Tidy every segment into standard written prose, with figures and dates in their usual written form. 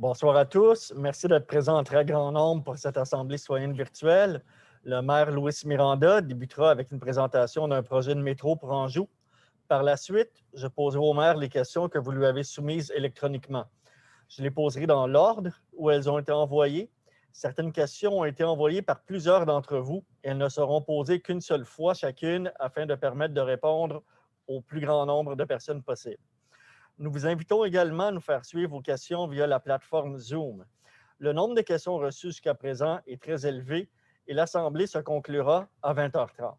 Bonsoir à tous. Merci d'être présents en très grand nombre pour cette Assemblée citoyenne virtuelle. Le maire Louis Miranda débutera avec une présentation d'un projet de métro pour Anjou. Par la suite, je poserai au maire les questions que vous lui avez soumises électroniquement. Je les poserai dans l'ordre où elles ont été envoyées. Certaines questions ont été envoyées par plusieurs d'entre vous. Elles ne seront posées qu'une seule fois chacune afin de permettre de répondre au plus grand nombre de personnes possible. Nous vous invitons également à nous faire suivre vos questions via la plateforme Zoom. Le nombre de questions reçues jusqu'à présent est très élevé et l'Assemblée se conclura à 20h30.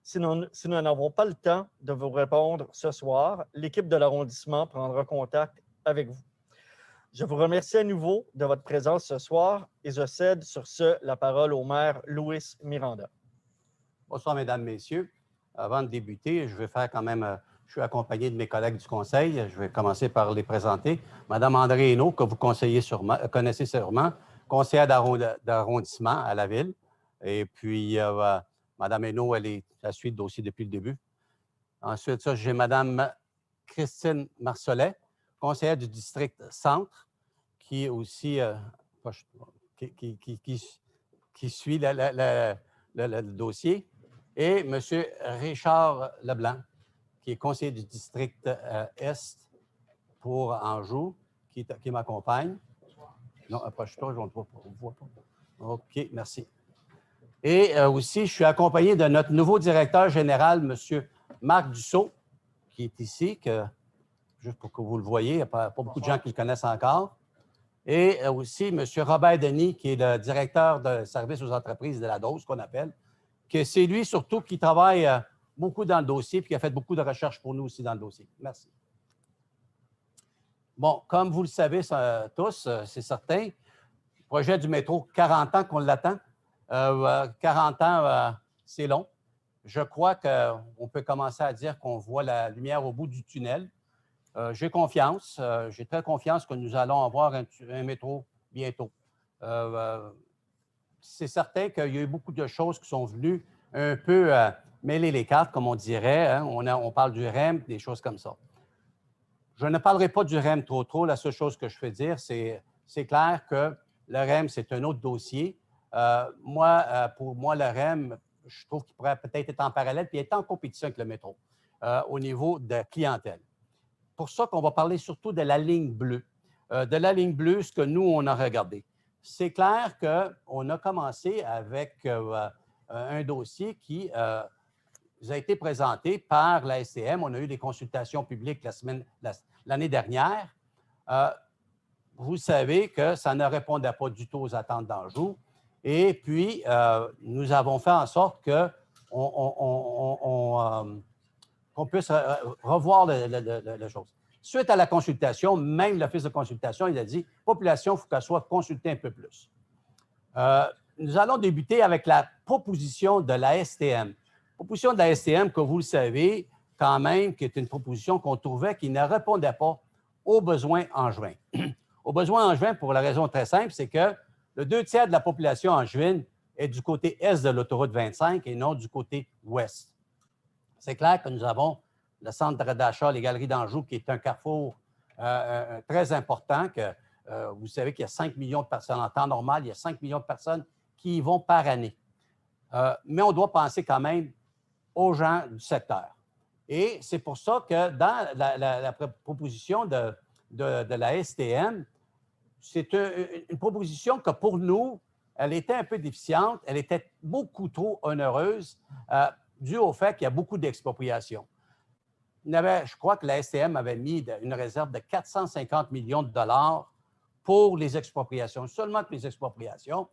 Si nous n'avons pas le temps de vous répondre ce soir, l'équipe de l'arrondissement prendra contact avec vous. Je vous remercie à nouveau de votre présence ce soir et je cède sur ce la parole au maire Louis Miranda. Bonsoir, Mesdames, Messieurs. Avant de débuter, je vais faire quand même, je suis accompagné de mes collègues du Conseil. Je vais commencer par les présenter. Madame André Hainaut, que vous connaissez sûrement, conseillère d'arrondissement à la Ville. Et puis, Madame Hainaut, elle suit le dossier depuis le début. Ensuite, j'ai Madame Christine Marcelet, conseillère du district Centre, qui est aussi qui suit le dossier, et M. Richard Leblanc, qui est conseiller du district Est pour Anjou, qui m'accompagne. Non, approche-toi, je ne vois pas. OK, merci. Et aussi, je suis accompagné de notre nouveau directeur général, M. Marc Dussault, qui est ici, juste pour que vous le voyez, il n'y a pas beaucoup de gens qui le connaissent encore. Et aussi M. Robert Denis, qui est le directeur de service aux entreprises de la DOS, qu'on appelle, que c'est lui surtout qui travaille beaucoup dans le dossier et qui a fait beaucoup de recherches pour nous aussi dans le dossier. Merci. Bon, comme vous le savez tous, c'est certain, le projet du métro, 40 ans qu'on l'attend. 40 ans, c'est long. Je crois qu'on peut commencer à dire qu'on voit la lumière au bout du tunnel. J'ai confiance, j'ai très confiance que nous allons avoir un métro bientôt. C'est certain qu'il y a eu beaucoup de choses qui sont venues un peu mêler les cartes, comme on dirait. Hein. On parle du REM, des choses comme ça. Je ne parlerai pas du REM trop. La seule chose que je fais dire, c'est clair que le REM, c'est un autre dossier. Pour moi, le REM, je trouve qu'il pourrait peut-être être en parallèle puis être en compétition avec le métro au niveau de clientèle. Pour ça qu'on va parler surtout de la ligne bleue. De la ligne bleue, ce que nous, on a regardé. C'est clair qu'on a commencé avec un dossier qui a été présenté par la STM. On a eu des consultations publiques l'année dernière. Vous savez que ça ne répondait pas du tout aux attentes d'Anjou. Et puis, nous avons fait en sorte qu'on puisse revoir la chose. Suite à la consultation, même l'Office de consultation, il a dit « Population, il faut qu'elle soit consultée un peu plus ». Nous allons débuter avec la proposition de la STM. Proposition de la STM, que vous le savez, quand même, qui est une proposition qu'on trouvait qui ne répondait pas aux besoins angevins. Aux besoins angevins, pour la raison très simple, c'est que le 2/3 de la population angevine est du côté est de l'autoroute 25 et non du côté ouest. C'est clair que nous avons le centre d'achat, les Galeries d'Anjou, qui est un carrefour très important. Vous savez qu'il y a 5 millions de personnes. En temps normal, il y a 5 millions de personnes qui y vont par année. Mais on doit penser quand même aux gens du secteur. Et c'est pour ça que dans la proposition de la STM, c'est une proposition que pour nous, elle était un peu déficiente, elle était beaucoup trop onéreuse, dû au fait qu'il y a beaucoup d'expropriations. Je crois que la STM avait mis une réserve de 450 millions de dollars pour les expropriations, seulement pour les expropriations.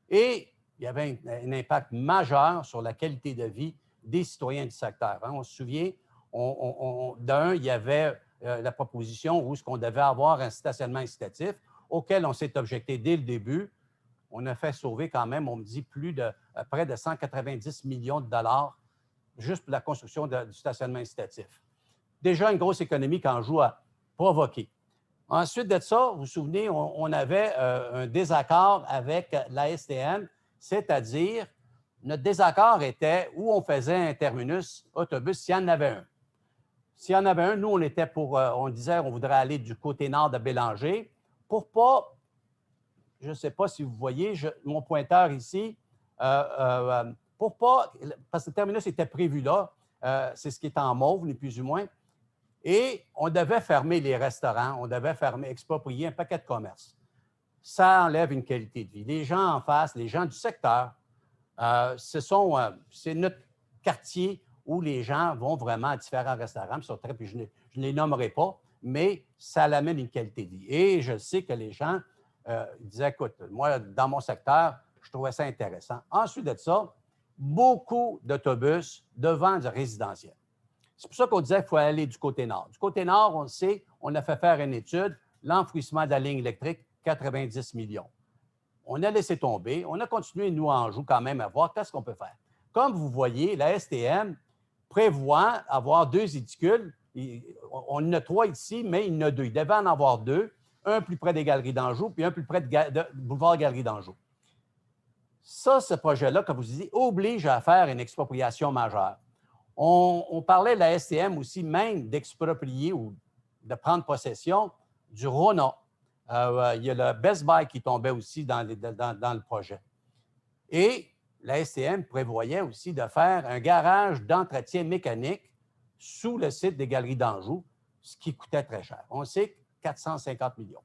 Et il y avait un impact majeur sur la qualité de vie des citoyens du secteur. Hein. On se souvient, il y avait la proposition où on devait avoir un stationnement incitatif auquel on s'est objecté dès le début. On a fait sauver quand même, on me dit, près de 190 millions de dollars juste pour la construction du stationnement incitatif. Déjà une grosse économie qu'Anjou a provoquée. Ensuite de ça, vous vous souvenez, on avait un désaccord avec la STM, c'est-à-dire notre désaccord était où on faisait un terminus autobus s'il y en avait un. S'il y en avait un, nous, on disait on voudrait aller du côté nord de Bélanger pour ne pas je ne sais pas si vous voyez, mon pointeur ici, pour pas, parce que le terminus était prévu là, c'est ce qui est en mauve, ni plus ou moins, et on devait fermer les restaurants, on devait exproprier un paquet de commerces. Ça enlève une qualité de vie. Les gens en face, les gens du secteur, c'est notre quartier où les gens vont vraiment à différents restaurants, puis je ne les nommerai pas, mais ça amène une qualité de vie. Et je sais que les gens disaient, écoute, moi, dans mon secteur, je trouvais ça intéressant. Ensuite de ça, beaucoup d'autobus devant du résidentiel. C'est pour ça qu'on disait qu'il faut aller du côté nord. Du côté nord, on le sait, on a fait faire une étude, l'enfouissement de la ligne électrique, 90 millions. On a laissé tomber. On a continué, nous, en Anjou, quand même, à voir qu'est-ce qu'on peut faire. Comme vous voyez, la STM prévoit avoir 2 édicules. On en a 3 ici, mais il y en a 2. Il devait en avoir 2, un plus près des Galeries d'Anjou, puis un plus près de boulevard Galeries d'Anjou. Ça, ce projet-là, comme vous dites, oblige à faire une expropriation majeure. On parlait de la STM aussi même d'exproprier ou de prendre possession du RONA. Il y a le Best Buy qui tombait aussi dans le projet. Et la STM prévoyait aussi de faire un garage d'entretien mécanique sous le site des Galeries d'Anjou, ce qui coûtait très cher. On sait 450 millions.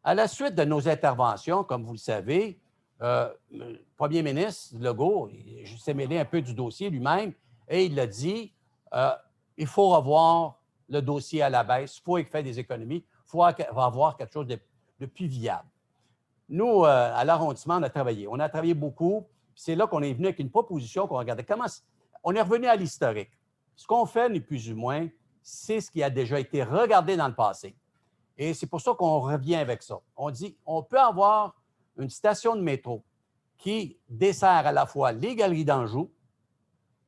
À la suite de nos interventions, comme vous le savez, le premier ministre Legault s'est mêlé un peu du dossier lui-même et il a dit il faut revoir le dossier à la baisse, il faut faire des économies, il faut avoir quelque chose de plus viable. Nous, à l'arrondissement, on a travaillé beaucoup. C'est là qu'on est venu avec une proposition qu'on regardait comment. On est revenu à l'historique. Ce qu'on fait, ni plus ou moins, c'est ce qui a déjà été regardé dans le passé. Et c'est pour ça qu'on revient avec ça. On dit on peut avoir une station de métro qui dessert à la fois les Galeries d'Anjou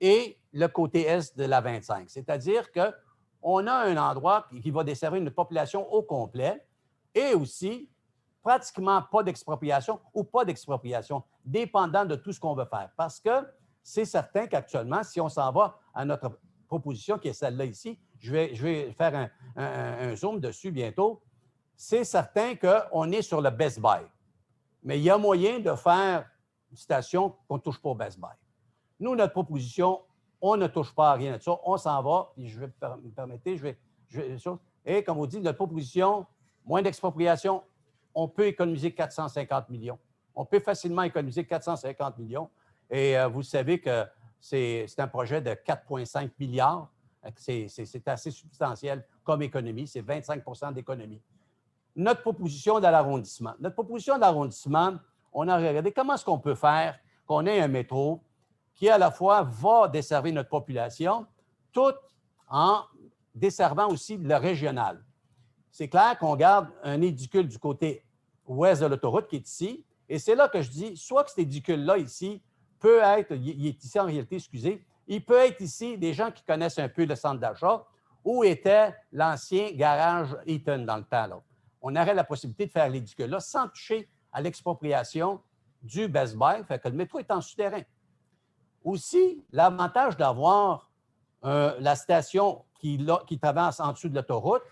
et le côté est de la 25. C'est-à-dire qu'on a un endroit qui va desservir une population au complet et aussi pratiquement pas d'expropriation ou pas d'expropriation, dépendant de tout ce qu'on veut faire. Parce que c'est certain qu'actuellement, si on s'en va à notre proposition, qui est celle-là ici, je vais faire un zoom dessus bientôt, c'est certain qu'on est sur le Best Buy. Mais il y a moyen de faire une station qu'on ne touche pas au Best Buy. Nous, notre proposition, on ne touche pas à rien de ça. On s'en va, puis je vais me permettre, et comme on dit, notre proposition, moins d'expropriation, on peut économiser 450 millions. On peut facilement économiser 450 millions. Et vous savez que c'est un projet de 4,5 milliards. C'est assez substantiel comme économie. C'est 25 d'économie. Notre proposition dans l'arrondissement. Notre proposition d'arrondissement, on a regardé comment est-ce qu'on peut faire qu'on ait un métro qui, à la fois, va desservir notre population, tout en desservant aussi le régional. C'est clair qu'on garde un édicule du côté ouest de l'autoroute qui est ici, et c'est là que je dis, soit que cet édicule-là ici peut être, il est ici en réalité, excusez, il peut être ici des gens qui connaissent un peu le centre d'achat, où était l'ancien garage Eaton dans le temps. Là. On aurait la possibilité de faire l'édicule-là sans toucher à l'expropriation du Best Buy, fait que le métro est en souterrain. Aussi, l'avantage d'avoir la station qui traverse en dessous de l'autoroute,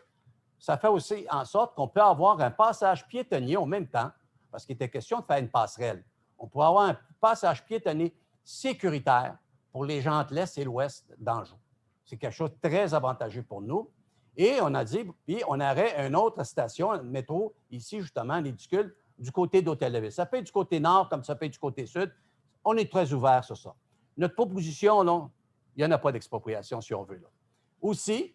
ça fait aussi en sorte qu'on peut avoir un passage piétonnier en même temps, parce qu'il était question de faire une passerelle. On pourrait avoir un passage piétonnier sécuritaire pour les gens de l'Est et l'Ouest d'Anjou. C'est quelque chose de très avantageux pour nous. Et on a dit, puis on aurait une autre station, un métro, ici justement, l'édicule, du côté d'Hôtel-de-Ville. Ça peut être du côté nord comme ça peut être du côté sud. On est très ouvert sur ça. Notre proposition, là, il n'y en a pas d'expropriation si on veut. Là. Aussi,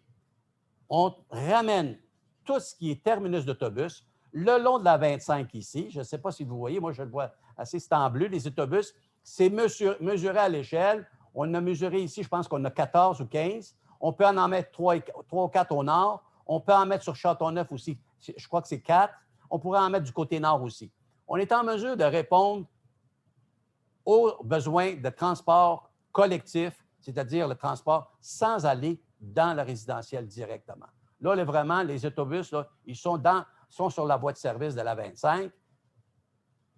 on ramène tout ce qui est terminus d'autobus le long de la 25 ici. Je ne sais pas si vous voyez, moi je le vois assez, c'est en bleu, les autobus. C'est mesuré à l'échelle. On a mesuré ici, je pense qu'on a 14 ou 15. On peut en mettre 3 ou 4 au nord. On peut en mettre sur Châteauneuf aussi. Je crois que c'est 4. On pourrait en mettre du côté nord aussi. On est en mesure de répondre aux besoins de transport collectif, c'est-à-dire le transport sans aller dans le résidentiel directement. Là, vraiment, les autobus, là, ils sont sur la voie de service de la 25.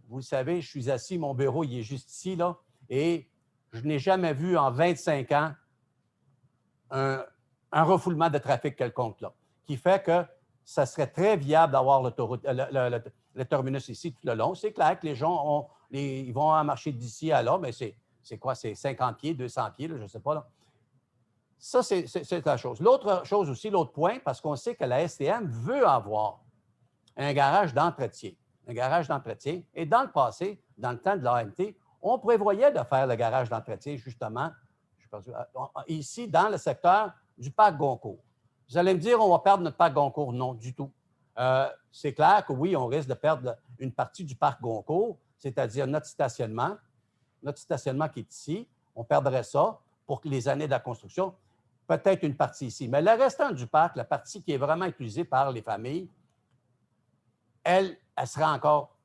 Vous le savez, je suis assis, mon bureau, il est juste ici, là, et je n'ai jamais vu en 25 ans un refoulement de trafic quelconque, là, qui fait que ça serait très viable d'avoir l'autoroute, le terminus ici tout le long. C'est clair que les gens ils vont en marcher d'ici à là, mais c'est quoi? C'est 50 pieds, 200 pieds, là, je ne sais pas. Là. Ça, c'est la chose. L'autre chose aussi, l'autre point, parce qu'on sait que la STM veut avoir un garage d'entretien. Un garage d'entretien. Et dans le passé, dans le temps de l'AMT, on prévoyait de faire le garage d'entretien, justement, ici, dans le secteur du parc Goncourt. Vous allez me dire, on va perdre notre parc Goncourt. Non, du tout. C'est clair que oui, on risque de perdre une partie du parc Goncourt, c'est-à-dire notre stationnement qui est ici. On perdrait ça pour les années de la construction. Peut-être une partie ici. Mais le restant du parc, la partie qui est vraiment utilisée par les familles, elle sera encore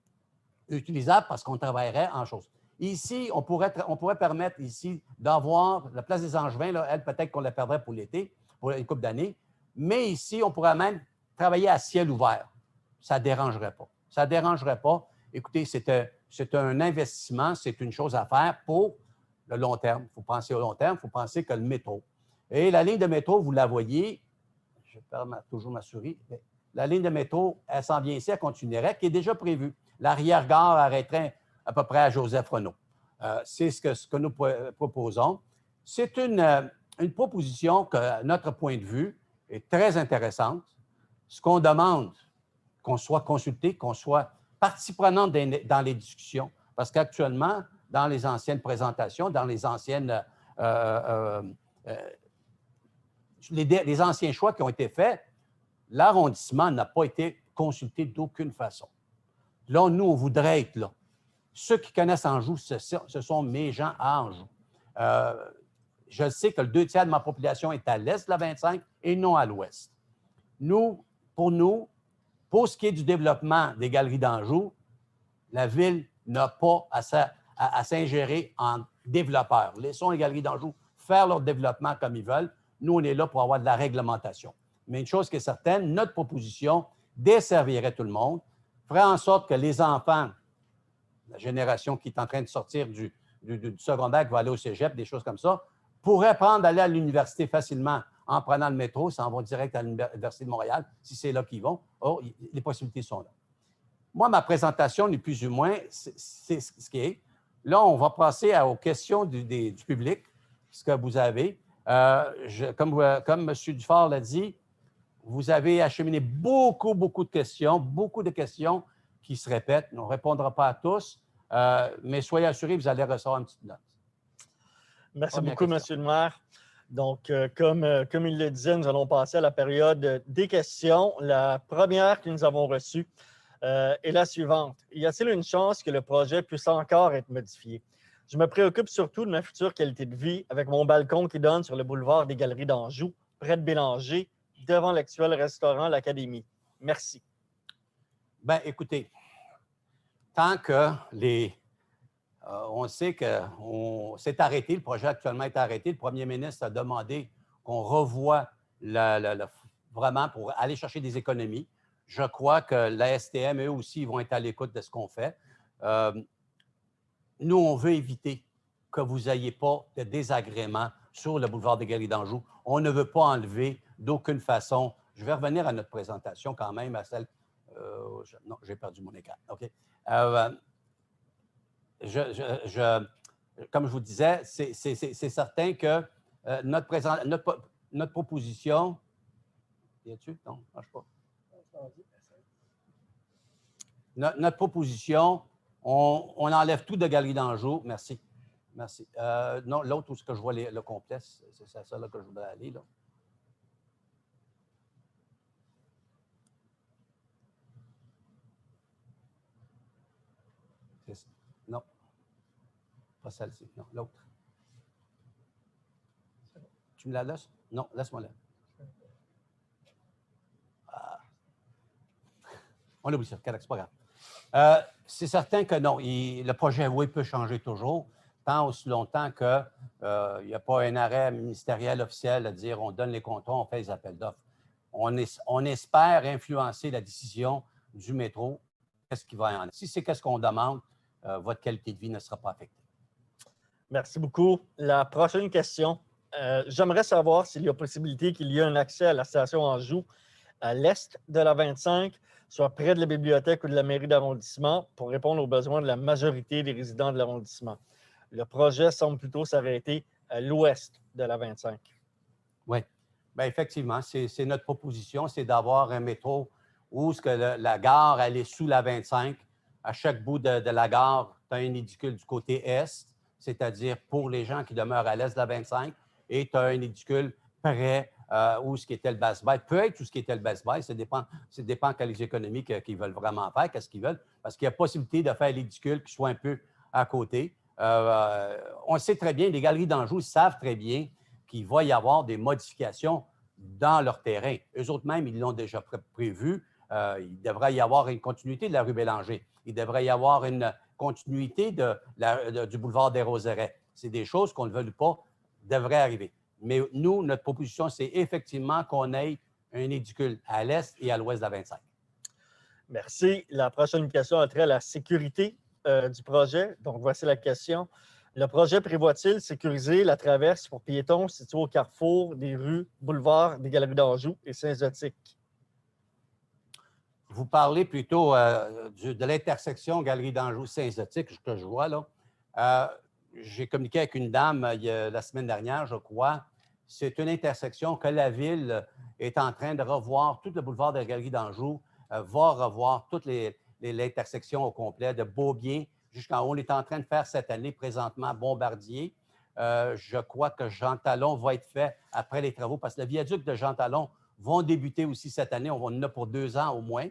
utilisable parce qu'on travaillerait en chose. Ici, on pourrait permettre ici d'avoir la place des Angevins, là, elle, peut-être qu'on la perdrait pour l'été, pour une couple d'années, mais ici, on pourrait même travailler à ciel ouvert. Ça ne dérangerait pas. Ça ne dérangerait pas. Écoutez, c'est un investissement, c'est une chose à faire pour le long terme. Il faut penser au long terme, il faut penser que le métro. Et la ligne de métro, vous la voyez, je perds toujours ma souris, la ligne de métro, elle s'en vient ici à Continuerac, qui est déjà prévue. L'arrière-gare arrêterait à peu près à Joseph-Renault. C'est ce que nous proposons. C'est une proposition que, à notre point de vue, est très intéressante. Ce qu'on demande, qu'on soit consulté, qu'on soit partie prenante dans les discussions, parce qu'actuellement, dans les anciennes présentations, dans les anciennes les anciens choix qui ont été faits, l'arrondissement n'a pas été consulté d'aucune façon. Là, nous, on voudrait être là. Ceux qui connaissent Anjou, ce sont mes gens à Anjou. Je sais que le 2/3 de ma population est à l'est de la 25 et non à l'ouest. Pour ce qui est du développement des galeries d'Anjou, la Ville n'a pas à s'ingérer en développeurs. Laissons les galeries d'Anjou faire leur développement comme ils veulent. Nous, on est là pour avoir de la réglementation. Mais une chose qui est certaine, notre proposition desservirait tout le monde, ferait en sorte que les enfants, la génération qui est en train de sortir du secondaire, qui va aller au cégep, des choses comme ça, pourraient aller à l'université facilement en prenant le métro, s'en vont direct à l'Université de Montréal, si c'est là qu'ils vont. Oh, les possibilités sont là. Moi, ma présentation, ni plus ou moins, c'est ce qui est. Là, on va passer aux questions du public, ce que vous avez. Comme M. Dufort l'a dit, vous avez acheminé beaucoup de questions qui se répètent. On ne répondra pas à tous, mais soyez assurés, vous allez recevoir une petite note. Merci beaucoup, M. le maire. Donc, comme il le disait, nous allons passer à la période des questions. La première que nous avons reçue est la suivante. Y a-t-il une chance que le projet puisse encore être modifié? Je me préoccupe surtout de ma future qualité de vie avec mon balcon qui donne sur le boulevard des Galeries d'Anjou, près de Bélanger, devant l'actuel restaurant L'Académie. Merci. Bien, écoutez, tant que on sait que c'est arrêté, le projet actuellement est arrêté, le premier ministre a demandé qu'on revoie vraiment pour aller chercher des économies. Je crois que la STM, eux aussi, vont être à l'écoute de ce qu'on fait. Nous, on veut éviter que vous n'ayez pas de désagréments sur le boulevard des Galeries d'Anjou. On ne veut pas enlever d'aucune façon. Je vais revenir à notre présentation quand même, à celle... non, j'ai perdu mon écran. OK. Comme je vous disais, c'est certain que notre proposition... Y a-tu? Non, ça ne marche pas. Notre proposition, on enlève tout de Galerie d'Anjou. Merci. Merci. Non, l'autre, où est-ce que je vois le complet, c'est ça là que je voudrais aller. Là. Non. Pas celle-ci. Non, l'autre. Tu me la laisses? Non, laisse-moi là. On oublie ça. C'est pas grave. C'est certain que non. Le projet, oui, peut changer toujours, tant aussi longtemps qu'il n'y a pas un arrêt ministériel officiel à dire on donne les contrats, on fait les appels d'offres. On espère influencer la décision du métro. Qu'est-ce qui va en être? Si c'est qu'est-ce qu'on demande, votre qualité de vie ne sera pas affectée. Merci beaucoup. La prochaine question. J'aimerais savoir s'il y a possibilité qu'il y ait un accès à la station Anjou à l'est de la 25, soit près de la bibliothèque ou de la mairie d'arrondissement pour répondre aux besoins de la majorité des résidents de l'arrondissement. Le projet semble plutôt s'arrêter à l'ouest de la 25. Oui. Bien, effectivement, c'est notre proposition, c'est d'avoir un métro où la gare, elle est sous la 25. À chaque bout de la gare, tu as un édicule du côté est, c'est-à-dire pour les gens qui demeurent à l'est de la 25, et tu as un édicule près où ce qui était le Best Buy. Peut être où ce qui était le Best Buy, ça dépend quels économiques qu'ils veulent vraiment faire, qu'est-ce qu'ils veulent, parce qu'il y a possibilité de faire l'édicule qui soit un peu à côté. On le sait très bien, les Galeries d'Anjou savent très bien qu'il va y avoir des modifications dans leur terrain. Eux autres même, ils l'ont déjà prévu. Il devrait y avoir une continuité de la rue Bélanger. Il devrait y avoir une continuité du boulevard des Roseraies. C'est des choses qu'on ne veut pas, devraient arriver. Mais nous, notre proposition, c'est effectivement qu'on ait un édicule à l'est et à l'ouest de la 25. Merci. La prochaine question a trait à la sécurité du projet. Donc, voici la question. Le projet prévoit-il sécuriser la traverse pour piétons située au carrefour des rues Boulevard des Galeries d'Anjou et Saint-Zotique? Vous parlez plutôt de l'intersection Galerie d'Anjou-Saint-Zotique que je vois là. J'ai communiqué avec une dame la semaine dernière, je crois. C'est une intersection que la Ville est en train de revoir. Tout le boulevard de la Galerie d'Anjou va revoir toute l'intersection au complet, de Beaubien jusqu'en haut. On est en train de faire cette année présentement Bombardier. Je crois que Jean Talon va être fait après les travaux parce que le viaduc de Jean Talon vont débuter aussi cette année. On en a pour 2 ans au moins.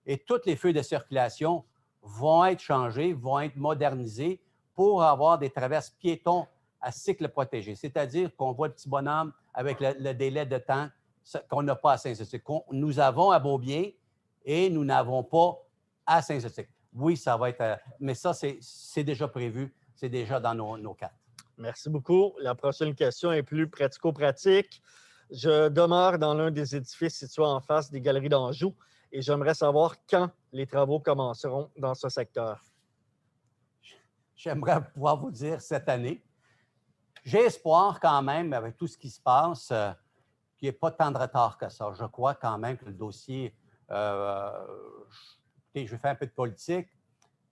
Et toutes les feux de circulation vont être changés, vont être modernisés pour avoir des traverses piétons à cycle protégé. C'est-à-dire qu'on voit le petit bonhomme avec le délai de temps qu'on n'a pas à Saint-Zotique. Nous avons à Beaubien et nous n'avons pas à Saint-Zotique. Oui, ça va être... mais ça, c'est déjà prévu. C'est déjà dans nos cartes. Merci beaucoup. La prochaine question est plus pratico-pratique. Je demeure dans l'un des édifices situés en face des Galeries d'Anjou et j'aimerais savoir quand les travaux commenceront dans ce secteur. J'aimerais pouvoir vous dire cette année. J'ai espoir quand même, avec tout ce qui se passe, qu'il n'y ait pas tant de retard que ça. Je crois quand même que le dossier... écoutez, je vais faire un peu de politique.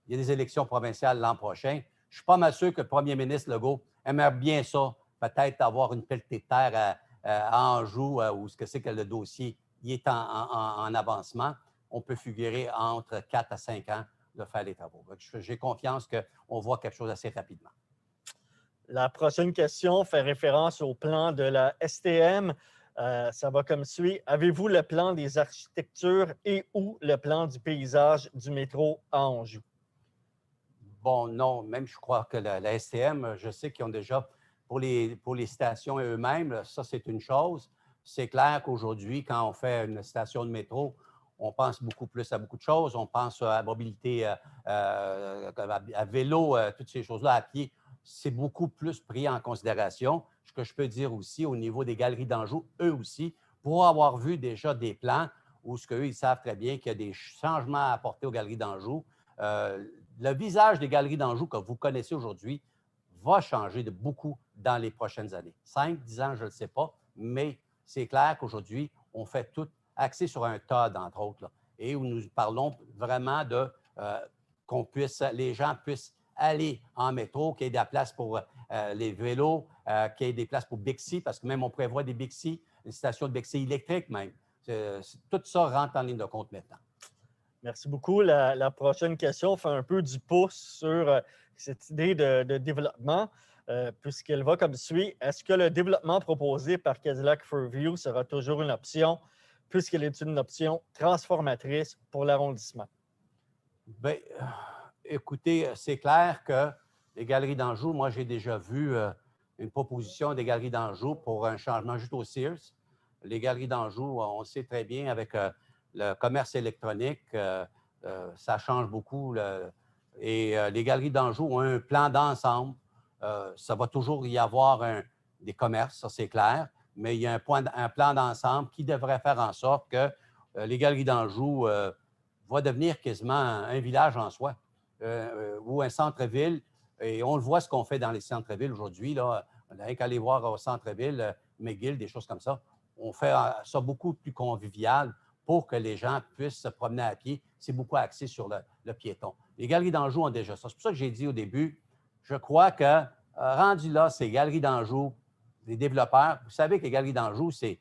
Il y a des élections provinciales l'an prochain. Je suis pas mal sûr que le premier ministre Legault aimerait bien ça, peut-être avoir une pelletée de terre à Anjou, où ce que c'est que le dossier il est en avancement. On peut figurer entre 4 à 5 ans de faire les travaux. J'ai confiance qu'on voit quelque chose assez rapidement. La prochaine question fait référence au plan de la STM. Ça va comme suit. Avez-vous le plan des architectures et ou le plan du paysage du métro à Anjou? Bon, non, même je crois que la STM, je sais qu'ils ont déjà, pour les stations eux-mêmes, ça c'est une chose. C'est clair qu'aujourd'hui, quand on fait une station de métro, on pense beaucoup plus à beaucoup de choses. On pense à la mobilité à vélo, toutes ces choses-là, à pied. C'est beaucoup plus pris en considération. Ce que je peux dire aussi au niveau des Galeries d'Anjou, eux aussi, pour avoir vu déjà des plans où ce qu'eux, ils savent très bien qu'il y a des changements à apporter aux Galeries d'Anjou. Le visage des Galeries d'Anjou que vous connaissez aujourd'hui va changer de beaucoup dans les prochaines années. 5, 10 ans, je ne le sais pas, mais c'est clair qu'aujourd'hui, on fait tout axé sur un TOD, entre autres, là, et où nous parlons vraiment de les gens puissent aller en métro, qu'il y ait de la place pour les vélos, qu'il y ait des places pour Bixi, parce que même on prévoit des Bixi, une station de Bixi électrique même. Tout ça rentre en ligne de compte maintenant. Merci beaucoup. La prochaine question fait un peu du pouce sur cette idée de développement, puisqu'elle va comme suit. Est-ce que le développement proposé par Cadillac Fairview sera toujours une option, puisqu'elle est une option transformatrice pour l'arrondissement? Bien, écoutez, c'est clair que les Galeries d'Anjou, moi, j'ai déjà vu une proposition des Galeries d'Anjou pour un changement juste au Sears. Les Galeries d'Anjou, on le sait très bien, avec le commerce électronique, ça change beaucoup. Et les Galeries d'Anjou ont un plan d'ensemble. Ça va toujours y avoir des commerces, ça c'est clair, mais il y a un plan d'ensemble qui devrait faire en sorte que les Galeries d'Anjou va devenir quasiment un village en soi ou un centre-ville. Et on le voit ce qu'on fait dans les centres-villes aujourd'hui. Là. On n'a rien qu'à aller voir au centre-ville, McGill, des choses comme ça. On fait ça beaucoup plus convivial pour que les gens puissent se promener à pied. C'est beaucoup axé sur le piéton. Les Galeries d'Anjou ont déjà ça. C'est pour ça que j'ai dit au début, je crois que rendu là, ces Galeries d'Anjou, les développeurs, vous savez que les Galeries d'Anjou, c'est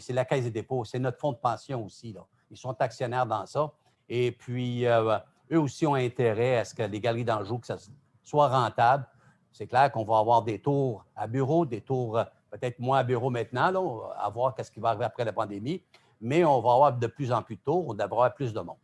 la Caisse des dépôts, c'est notre fonds de pension aussi, là. Ils sont actionnaires dans ça. Et puis, eux aussi ont intérêt à ce que les Galeries d'Anjou, que ça soit rentable. C'est clair qu'on va avoir des tours à bureau, des tours peut-être moins à bureau maintenant, là, à voir ce qui va arriver après la pandémie, mais on va avoir de plus en plus de tours, on devrait avoir plus de monde.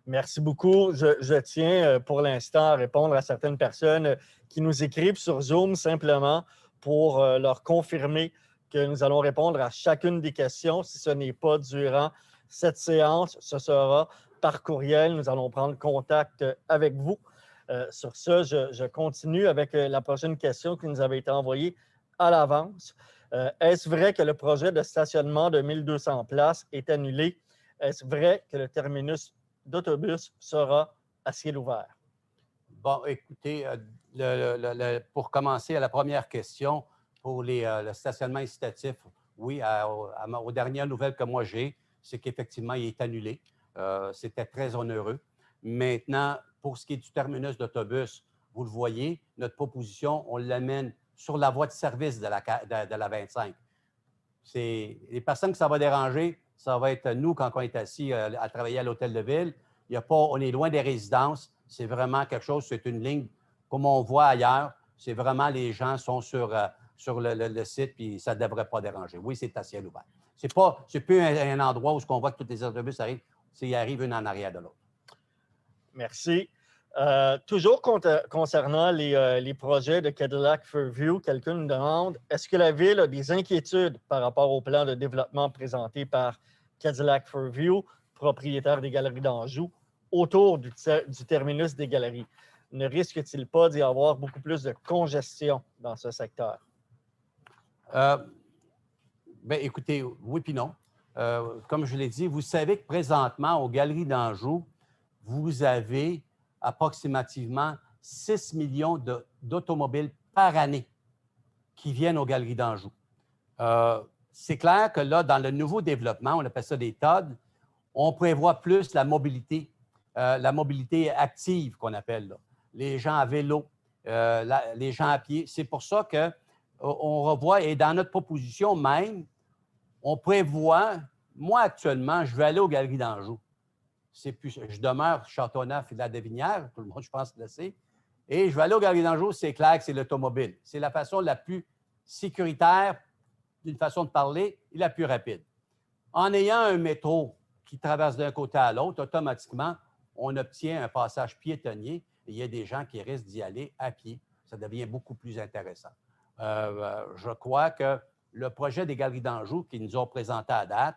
Merci beaucoup. Je tiens pour l'instant à répondre à certaines personnes qui nous écrivent sur Zoom simplement pour leur confirmer que nous allons répondre à chacune des questions. Si ce n'est pas durant cette séance, ce sera par courriel. Nous allons prendre contact avec vous. Sur ce, je continue avec la prochaine question qui nous avait été envoyée à l'avance. Est-ce vrai que le projet de stationnement de 1200 places est annulé? Est-ce vrai que le terminus d'autobus sera à ciel ouvert? Bon, écoutez, pour commencer à la première question, pour le stationnement incitatif, oui, aux dernières nouvelles que moi j'ai, c'est qu'effectivement, il est annulé. C'était très onéreux. Maintenant, pour ce qui est du terminus d'autobus, vous le voyez, notre proposition, on l'amène sur la voie de service de la 25. Les personnes que ça va déranger, ça va être nous quand on est assis à travailler à l'hôtel de ville. On est loin des résidences. C'est vraiment quelque chose, c'est une ligne comme on voit ailleurs. C'est vraiment les gens sont sur le site puis ça ne devrait pas déranger. Oui, c'est à ciel ouvert. C'est plus un endroit où on voit que tous les autobus arrivent. Ils arrivent une en arrière de l'autre. Merci. Toujours concernant les projets de Cadillac Fairview, quelqu'un nous demande, est-ce que la Ville a des inquiétudes par rapport au plan de développement présenté par Cadillac Fairview, propriétaire des Galeries d'Anjou, autour du terminus des galeries? Ne risque-t-il pas d'y avoir beaucoup plus de congestion dans ce secteur? Bien, écoutez, oui puis non. Comme je l'ai dit, vous savez que présentement, aux Galeries d'Anjou, vous avez approximativement 6 millions d'automobiles par année qui viennent aux Galeries d'Anjou. C'est clair que là, dans le nouveau développement, on appelle ça des TOD, on prévoit plus la mobilité active qu'on appelle, là. Les gens à vélo, les gens à pied. C'est pour ça qu'on revoit, et dans notre proposition même, on prévoit, moi actuellement, je vais aller aux Galeries d'Anjou. Je demeure Châteauneuf et la Devinière, tout le monde, je pense, le sait. Et je vais aller aux Galeries d'Anjou, c'est clair que c'est l'automobile. C'est la façon la plus sécuritaire, d'une façon de parler, et la plus rapide. En ayant un métro qui traverse d'un côté à l'autre, automatiquement, on obtient un passage piétonnier et il y a des gens qui risquent d'y aller à pied. Ça devient beaucoup plus intéressant. Je crois que le projet des Galeries d'Anjou qu'ils nous ont présenté à date,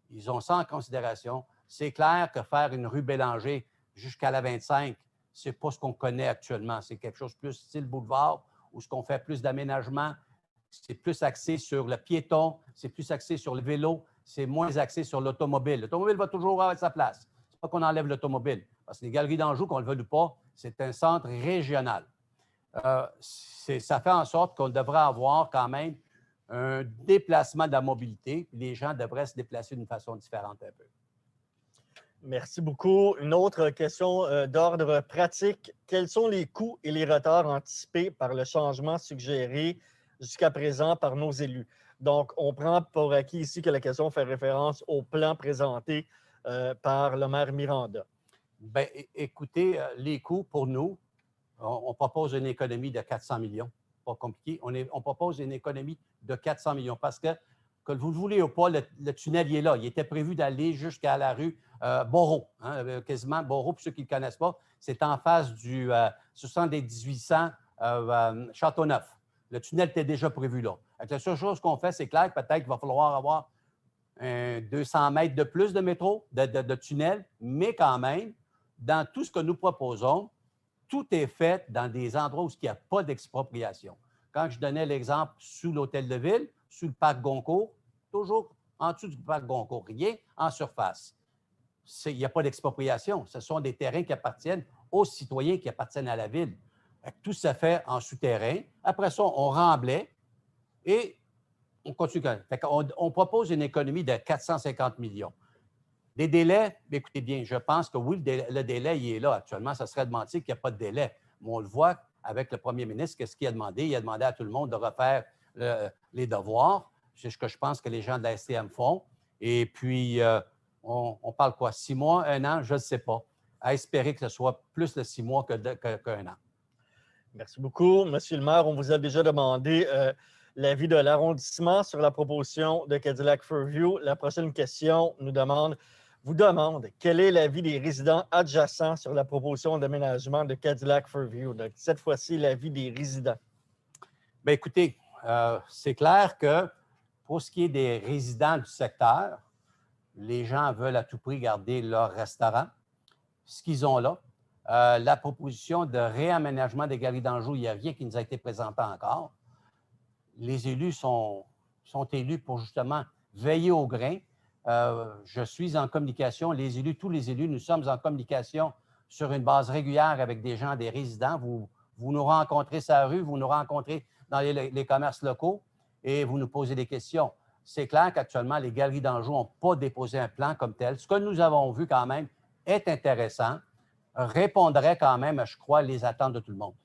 ils ont ça en considération. C'est clair que faire une rue Bélanger jusqu'à la 25, ce n'est pas ce qu'on connaît actuellement. C'est quelque chose de plus style boulevard où ce qu'on fait plus d'aménagement. C'est plus axé sur le piéton, c'est plus axé sur le vélo, c'est moins axé sur l'automobile. L'automobile va toujours avoir sa place. Ce n'est pas qu'on enlève l'automobile. Parce que les Galeries d'Anjou, qu'on le veuille ou pas, c'est un centre régional. Ça fait en sorte qu'on devrait avoir quand même un déplacement de la mobilité. Les gens devraient se déplacer d'une façon différente un peu. Merci beaucoup. Une autre question d'ordre pratique. Quels sont les coûts et les retards anticipés par le changement suggéré jusqu'à présent par nos élus? Donc, on prend pour acquis ici que la question fait référence au plan présenté par le maire Miranda. Bien, écoutez, les coûts pour nous, on propose une économie de 400 millions. Pas compliqué. On propose une économie de 400 millions parce que vous le voulez ou pas, le tunnel il est là. Il était prévu d'aller jusqu'à la rue Boreau, hein, quasiment Boreau, pour ceux qui ne le connaissent pas, c'est en face du 7800 Châteauneuf. Le tunnel était déjà prévu là. Donc, la seule chose qu'on fait, c'est clair que peut-être qu'il va falloir avoir 200 mètres de plus de métro, de tunnel, mais quand même, dans tout ce que nous proposons, tout est fait dans des endroits où il n'y a pas d'expropriation. Quand je donnais l'exemple sous l'hôtel de ville, sous le parc Goncourt, toujours en dessous du parc Goncourt, rien en surface. Il n'y a pas d'expropriation. Ce sont des terrains qui appartiennent aux citoyens qui appartiennent à la ville. Tout se fait en souterrain. Après ça, on remblait et on continue. On propose une économie de 450 millions. Des délais, écoutez bien, je pense que oui, le délai, il est là actuellement. Ça serait de mentir qu'il n'y a pas de délai. Mais on le voit avec le premier ministre, qu'est-ce qu'il a demandé? Il a demandé à tout le monde de refaire les devoirs. C'est ce que je pense que les gens de la STM font. Et puis, on parle quoi? 6 mois, 1 an? Je ne sais pas. À espérer que ce soit plus de 6 mois qu'un an. Merci beaucoup. Monsieur le maire, on vous a déjà demandé l'avis de l'arrondissement sur la proposition de Cadillac Fairview. La prochaine question vous demande quel est l'avis des résidents adjacents sur la proposition d'aménagement de Cadillac Fairview. Donc, cette fois-ci, l'avis des résidents. Bien, écoutez, c'est clair que pour ce qui est des résidents du secteur, les gens veulent à tout prix garder leur restaurant, ce qu'ils ont là. La proposition de réaménagement des Galeries d'Anjou, il n'y a rien qui nous a été présenté encore. Les élus sont élus pour justement veiller au grain. Je suis en communication, les élus, tous les élus, nous sommes en communication sur une base régulière avec des gens, des résidents. Vous nous rencontrez sur la rue, vous nous rencontrez dans les commerces locaux et vous nous posez des questions. C'est clair qu'actuellement, les Galeries d'Anjou n'ont pas déposé un plan comme tel. Ce que nous avons vu quand même est intéressant, répondrait quand même, je crois, les attentes de tout le monde.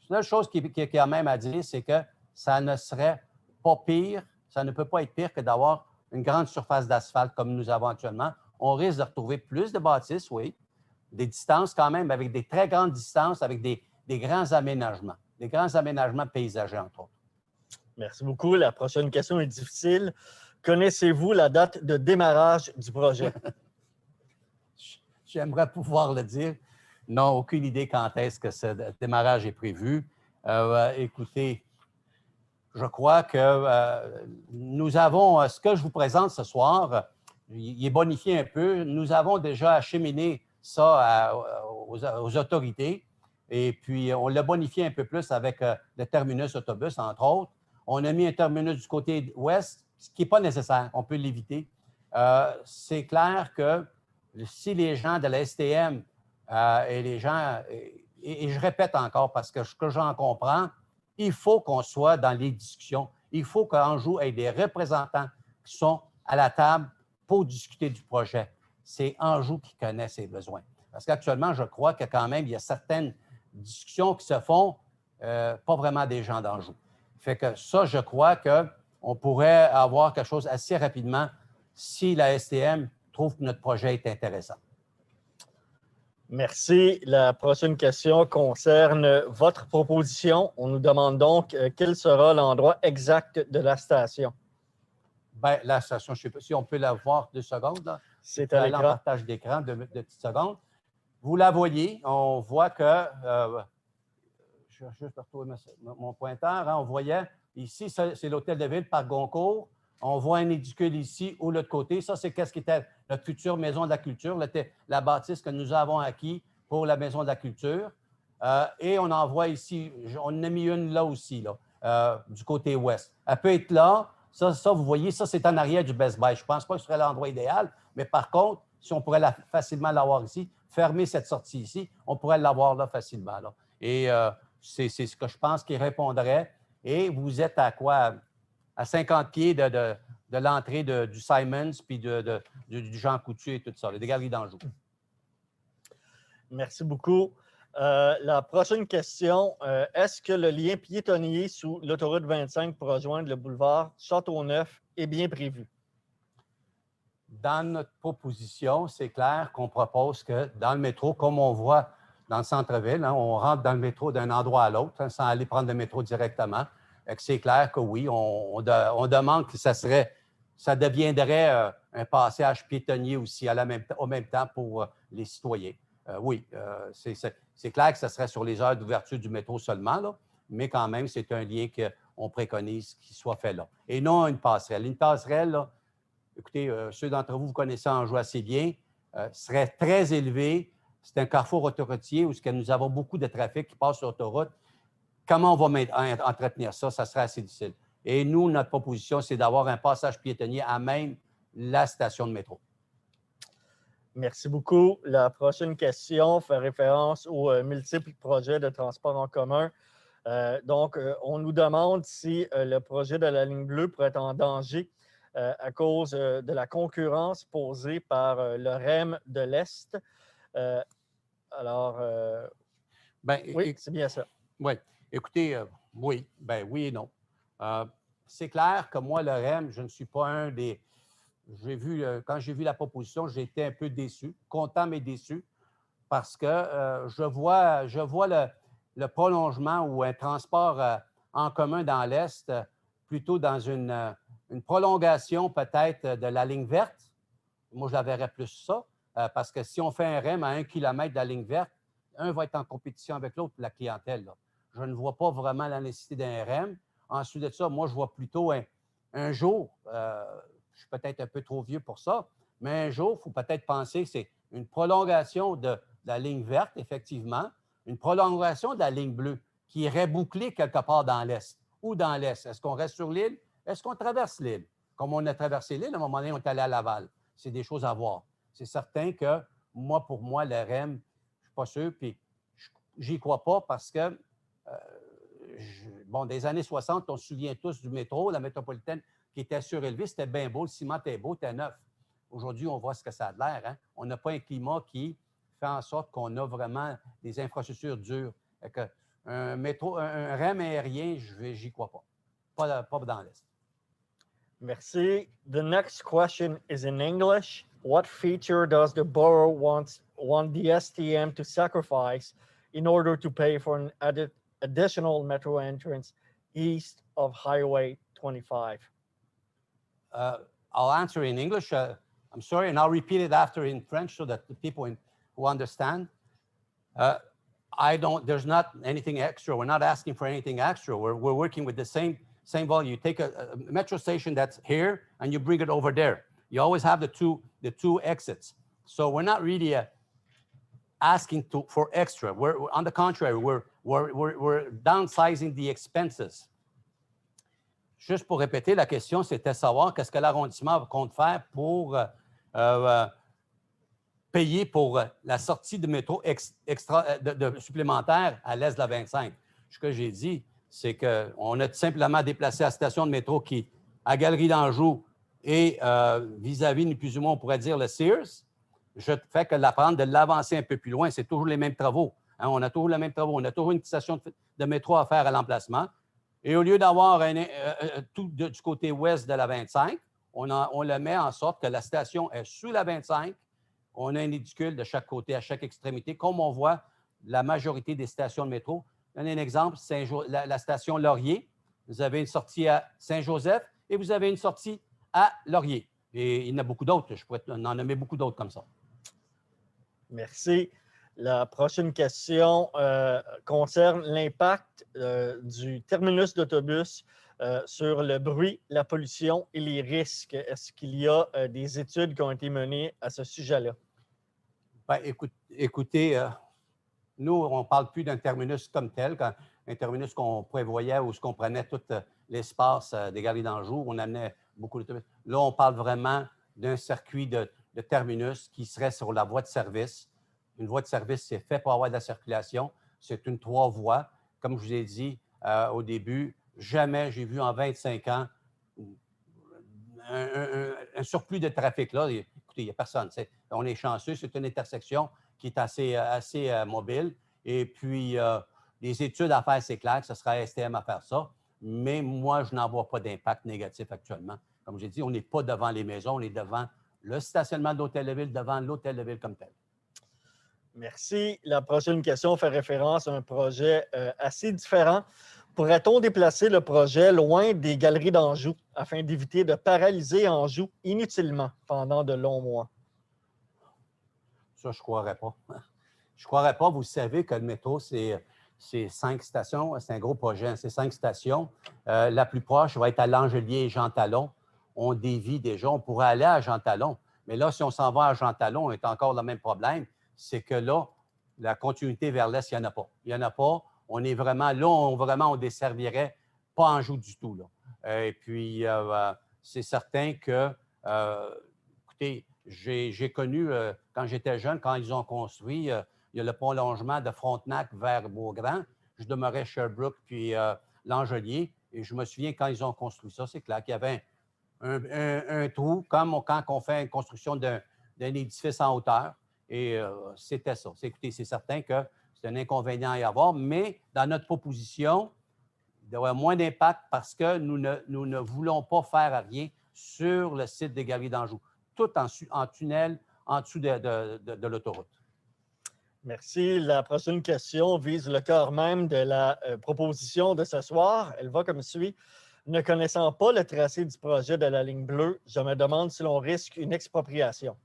La seule chose qui est quand même à dire, c'est que ça ne serait pas pire, ça ne peut pas être pire que d'avoir une grande surface d'asphalte comme nous avons actuellement. On risque de retrouver plus de bâtisses, oui, des distances quand même, avec des très grandes distances, avec des grands aménagements paysagers, entre autres. Merci beaucoup. La prochaine question est difficile. Connaissez-vous la date de démarrage du projet? J'aimerais pouvoir le dire. Non, aucune idée quand est-ce que ce démarrage est prévu. Écoutez, je crois que nous avons, ce que je vous présente ce soir, il est bonifié un peu. Nous avons déjà acheminé ça aux autorités et puis on l'a bonifié un peu plus avec le terminus autobus, entre autres. On a mis un terminus du côté ouest, ce qui n'est pas nécessaire, on peut l'éviter. C'est clair que si les gens de la STM et les gens, et je répète encore parce que ce que j'en comprends, il faut qu'on soit dans les discussions. Il faut qu'Anjou ait des représentants qui sont à la table pour discuter du projet. C'est Anjou qui connaît ses besoins. Parce qu'actuellement, je crois que quand même, il y a certaines discussions qui se font, pas vraiment des gens d'Anjou. Fait que ça, je crois qu'on pourrait avoir quelque chose assez rapidement si la STM trouve que notre projet est intéressant. Merci. La prochaine question concerne votre proposition. On nous demande donc quel sera l'endroit exact de la station. Bien, la station, je ne sais pas si on peut la voir 2 secondes. Là. C'est à l'écran. En partage d'écran de petites secondes. Vous la voyez, on voit que, je vais juste retrouver mon pointeur, hein, on voyait ici, c'est l'hôtel de ville par Goncourt. On voit un édicule ici ou l'autre côté. Ça, c'est qu'est-ce qui était notre future maison de la culture, la bâtisse que nous avons acquis pour la maison de la culture. Et on en voit ici, on en a mis une là aussi, là, du côté ouest. Elle peut être là. Ça, vous voyez, ça, c'est en arrière du Best Buy. Je ne pense pas que ce serait l'endroit idéal, mais par contre, si on pourrait facilement l'avoir ici, fermer cette sortie ici, on pourrait l'avoir là facilement. Là. Et c'est ce que je pense qui répondrait. Et vous êtes à quoi? À 50 pieds de l'entrée du Simons puis du Jean Coutu et tout ça, des Galeries d'Anjou. Merci beaucoup. La prochaine question, est-ce que le lien piétonnier sous l'autoroute 25 pour rejoindre le boulevard Châteauneuf est bien prévu? Dans notre proposition, c'est clair qu'on propose que dans le métro, comme on voit dans le centre-ville, hein, on rentre dans le métro d'un endroit à l'autre hein, sans aller prendre le métro directement. C'est clair que oui, on demande que ça deviendrait un passage piétonnier aussi au même temps pour les citoyens. Oui, c'est clair que ce serait sur les heures d'ouverture du métro seulement, là, mais quand même, c'est un lien qu'on préconise qu'il soit fait là. Et non une passerelle. Une passerelle, là, écoutez, ceux d'entre vous connaissez Anjou assez bien, serait très élevé. C'est un carrefour autoroutier où nous avons beaucoup de trafic qui passe sur l'autoroute. Comment on va entretenir ça? Ça serait assez difficile. Et nous, notre proposition, c'est d'avoir un passage piétonnier à même la station de métro. Merci beaucoup. La prochaine question fait référence aux multiples projets de transport en commun. Donc, on nous demande si le projet de la ligne bleue pourrait être en danger à cause de la concurrence posée par le REM de l'Est. Alors, oui, c'est bien ça. Oui. Écoutez, oui. Ben oui et non. C'est clair que moi, le REM, je ne suis pas un des. Quand j'ai vu la proposition, j'ai été un peu déçu, content mais déçu, parce que je vois le prolongement ou un transport en commun dans l'Est, plutôt dans une prolongation peut-être de la ligne verte. Moi, je la verrais plus ça, parce que si on fait un REM à 1 kilomètre de la ligne verte, un va être en compétition avec l'autre pour la clientèle, là. Je ne vois pas vraiment la nécessité d'un REM. Ensuite de ça, moi, je vois plutôt un jour, je suis peut-être un peu trop vieux pour ça, mais un jour, il faut peut-être penser que c'est une prolongation de la ligne verte, effectivement, une prolongation de la ligne bleue qui irait boucler quelque part dans l'Est. Ou dans l'Est? Est-ce qu'on reste sur l'île? Est-ce qu'on traverse l'île? Comme on a traversé l'île, à un moment donné, on est allé à Laval. C'est des choses à voir. C'est certain que moi, pour moi, le REM, je ne suis pas sûr, puis j'y crois pas parce que, bon, des années 60, on se souvient tous du métro, la métropolitaine qui était surélevée, c'était bien beau, le ciment était beau, était neuf. Aujourd'hui, on voit ce que ça a l'air. Hein? On n'a pas un climat qui fait en sorte qu'on a vraiment des infrastructures dures. Un métro, un REM aérien, j'y crois pas. Pas dans l'Est. Merci. The next question is in English. What feature does the borough want the STM to sacrifice in order to pay for an additional metro entrance east of Highway 25? I'll answer in English. I'm sorry, and I'll repeat it after in French so that the people who understand. There's not anything extra. We're not asking for anything extra. We're working with the same volume. You take a metro station that's here and you bring it over there. You always have the two exits. So we're not really asking for extra. We're on the contrary, we're downsizing the expenses. Juste pour répéter, la question, c'était savoir qu'est-ce que l'arrondissement compte faire pour payer pour la sortie de métro supplémentaire à l'est de la 25. Ce que j'ai dit, c'est qu'on a tout simplement déplacé la station de métro qui, à Galerie d'Anjou et vis-à-vis, ni plus ou moins, on pourrait dire le Sears. Je fais que prendre de l'avancer un peu plus loin, c'est toujours les mêmes travaux. Hein, on a toujours les mêmes travaux. On a toujours une station de métro à faire à l'emplacement. Et au lieu d'avoir tout du côté ouest de la 25, on le met en sorte que la station est sous la 25. On a un édicule de chaque côté, à chaque extrémité, comme on voit la majorité des stations de métro. Donne un exemple, la station Laurier. Vous avez une sortie à Saint-Joseph et vous avez une sortie à Laurier. Et il y en a beaucoup d'autres. Je pourrais en nommer beaucoup d'autres comme ça. Merci. La prochaine question concerne l'impact du terminus d'autobus sur le bruit, la pollution et les risques. Est-ce qu'il y a des études qui ont été menées à ce sujet-là? Bien, écoutez, nous, on ne parle plus d'un terminus comme tel, un terminus qu'on prévoyait où on prenait tout l'espace des Galeries d'Anjou, on amenait beaucoup d'autobus. Là, on parle vraiment d'un circuit de terminus qui serait sur la voie de service. Une voie de service, c'est fait pour avoir de la circulation. C'est une 3 voies. Comme je vous ai dit au début, jamais j'ai vu en 25 ans un surplus de trafic. Là, écoutez, il n'y a personne. On est chanceux. C'est une intersection qui est assez mobile. Et puis, les études à faire, c'est clair que ce sera STM à faire ça. Mais moi, je n'en vois pas d'impact négatif actuellement. Comme j'ai dit, on n'est pas devant les maisons, on est devant le stationnement de l'hôtel de ville, devant l'hôtel de ville comme tel. Merci. La prochaine question fait référence à un projet assez différent. Pourrait-on déplacer le projet loin des Galeries d'Anjou afin d'éviter de paralyser Anjou inutilement pendant de longs mois? Ça, je ne croirais pas. Je ne croirais pas. Vous savez que le métro, c'est 5 stations. C'est un gros projet. C'est 5 stations. La plus proche va être à Langelier et Jean-Talon. On dévie déjà. On pourrait aller à Jean-Talon. Mais là, si on s'en va à Jean-Talon, on est encore le même problème. C'est que là, la continuité vers l'est, il n'y en a pas. Il n'y en a pas. On est vraiment là, on desservirait pas Anjou du tout. Là. Et puis, c'est certain que, écoutez, j'ai connu, quand j'étais jeune, quand ils ont construit, il y a le prolongement de Frontenac vers Beaugrand. Je demeurais Sherbrooke puis Langelier. Et je me souviens, quand ils ont construit ça, c'est clair qu'il y avait un trou, comme quand on fait une construction d'un édifice en hauteur. Et c'était ça. Écoutez, c'est certain que c'est un inconvénient à y avoir, mais dans notre proposition, il y aura moins d'impact parce que nous ne voulons pas faire rien sur le site des Galeries d'Anjou, tout en tunnel en dessous de l'autoroute. Merci. La prochaine question vise le cœur même de la proposition de ce soir. Elle va comme suit. Ne connaissant pas le tracé du projet de la ligne bleue, je me demande si l'on risque une expropriation.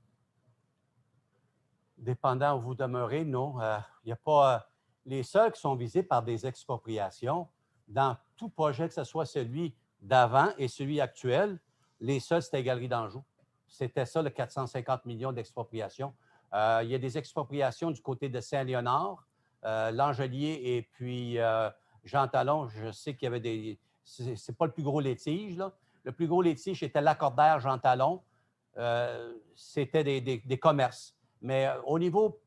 Dépendant où vous demeurez, non. Il n'y a pas. Les seuls qui sont visés par des expropriations, dans tout projet, que ce soit celui d'avant et celui actuel, les seuls, c'était les Galeries d'Anjou. C'était ça, le 450 millions d'expropriation. Il y a des expropriations du côté de Saint-Léonard, L'Angelier et puis Jean Talon. Je sais qu'il y avait des. C'est pas le plus gros litige, là. Le plus gros litige, c'était l'accordaire Jean Talon. C'était des commerces. Mais au niveau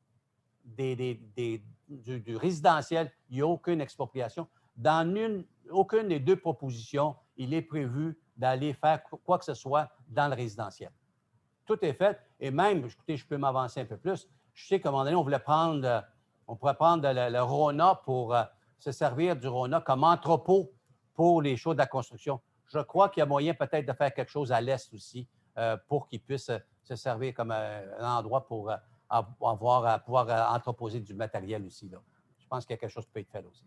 du résidentiel, il n'y a aucune expropriation. Dans aucune des deux propositions, il est prévu d'aller faire quoi que ce soit dans le résidentiel. Tout est fait. Et même, écoutez, je peux m'avancer un peu plus. Je sais qu'à un moment donné, on pourrait prendre le Rona pour se servir du Rona comme entrepôt pour les choses de la construction. Je crois qu'il y a moyen peut-être de faire quelque chose à l'est aussi pour qu'ils puissent se servir comme un endroit pour pouvoir entreposer du matériel aussi, là. Je pense qu'il y a quelque chose qui peut être fait là aussi.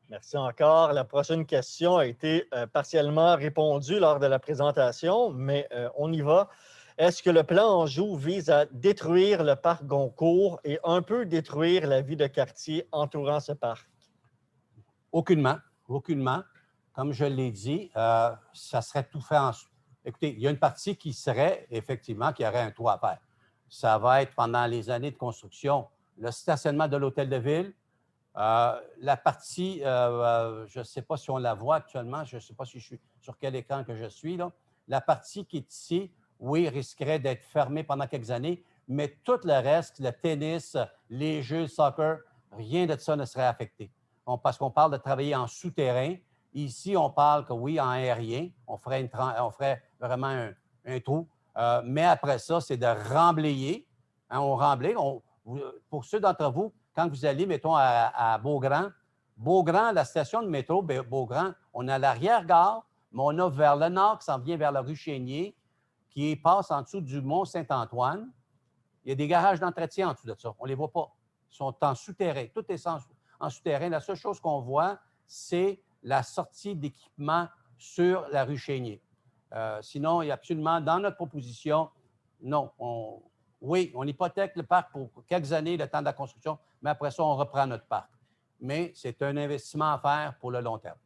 Merci encore. La prochaine question a été partiellement répondue lors de la présentation, mais on y va. Est-ce que le plan Anjou vise à détruire le parc Goncourt et un peu détruire la vie de quartier entourant ce parc? Aucunement. Aucunement. Comme je l'ai dit, ça serait tout fait en... Écoutez, il y a une partie qui serait, effectivement, qui aurait un toit à faire. Ça va être pendant les années de construction, le stationnement de l'hôtel de ville. La partie, je ne sais pas si on la voit actuellement, je ne sais pas si je suis sur quel écran que je suis, là. La partie qui est ici, oui, risquerait d'être fermée pendant quelques années, mais tout le reste, le tennis, les jeux, le soccer, rien de ça ne serait affecté. Parce qu'on parle de travailler en souterrain. Ici, on parle que oui, en aérien, on ferait vraiment un trou. Mais après ça, c'est de remblayer. Hein, on remblaye. Pour ceux d'entre vous, quand vous allez, mettons, à Beaugrand, la station de métro Beaugrand, on a l'arrière-gare, mais on a vers le nord qui s'en vient vers la rue Chénier, qui passe en dessous du Mont-Saint-Antoine. Il y a des garages d'entretien en dessous de ça. On ne les voit pas. Ils sont en souterrain. Tout est en souterrain. La seule chose qu'on voit, c'est la sortie d'équipement sur la rue Chénier. Sinon, il y a absolument, dans notre proposition, non. Oui, on hypothèque le parc pour quelques années, le temps de la construction, mais après ça, on reprend notre parc. Mais c'est un investissement à faire pour le long terme.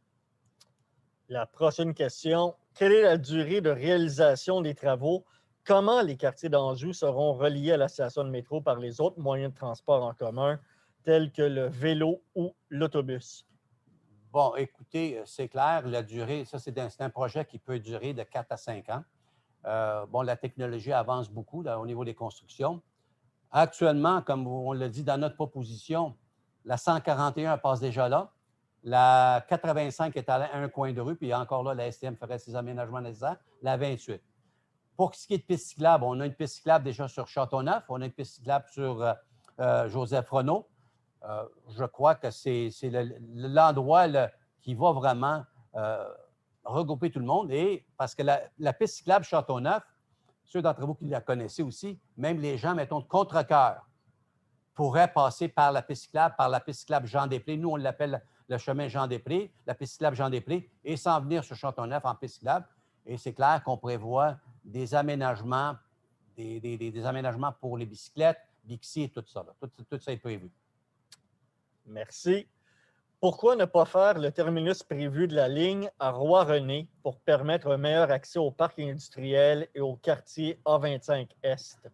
La prochaine question. Quelle est la durée de réalisation des travaux? Comment les quartiers d'Anjou seront reliés à la station de métro par les autres moyens de transport en commun, tels que le vélo ou l'autobus? Bon, écoutez, c'est clair, la durée, ça, c'est un projet qui peut durer de 4 à 5 ans. La technologie avance beaucoup là, au niveau des constructions. Actuellement, comme on l'a dit dans notre proposition, la 141 passe déjà là. La 85 est à un coin de rue, puis encore là, la STM ferait ses aménagements nécessaires. La 28. Pour ce qui est de piste cyclable, on a une piste cyclable déjà sur Châteauneuf, on a une piste cyclable sur Joseph Renaud. Je crois que c'est l'endroit qui va vraiment regrouper tout le monde. Et parce que la piste cyclable Châteauneuf, ceux d'entre vous qui la connaissez aussi, même les gens, mettons, de Contrecœur, pourraient passer par la piste cyclable Jean-Després. Nous, on l'appelle le chemin Jean-Després, la piste cyclable Jean-Després, et s'en venir sur Châteauneuf en piste cyclable. Et c'est clair qu'on prévoit des aménagements, des aménagements pour les bicyclettes, Bixi et tout ça. Tout ça est prévu. Merci. Pourquoi ne pas faire le terminus prévu de la ligne à Roi-René pour permettre un meilleur accès au parc industriel et au quartier A25-Est?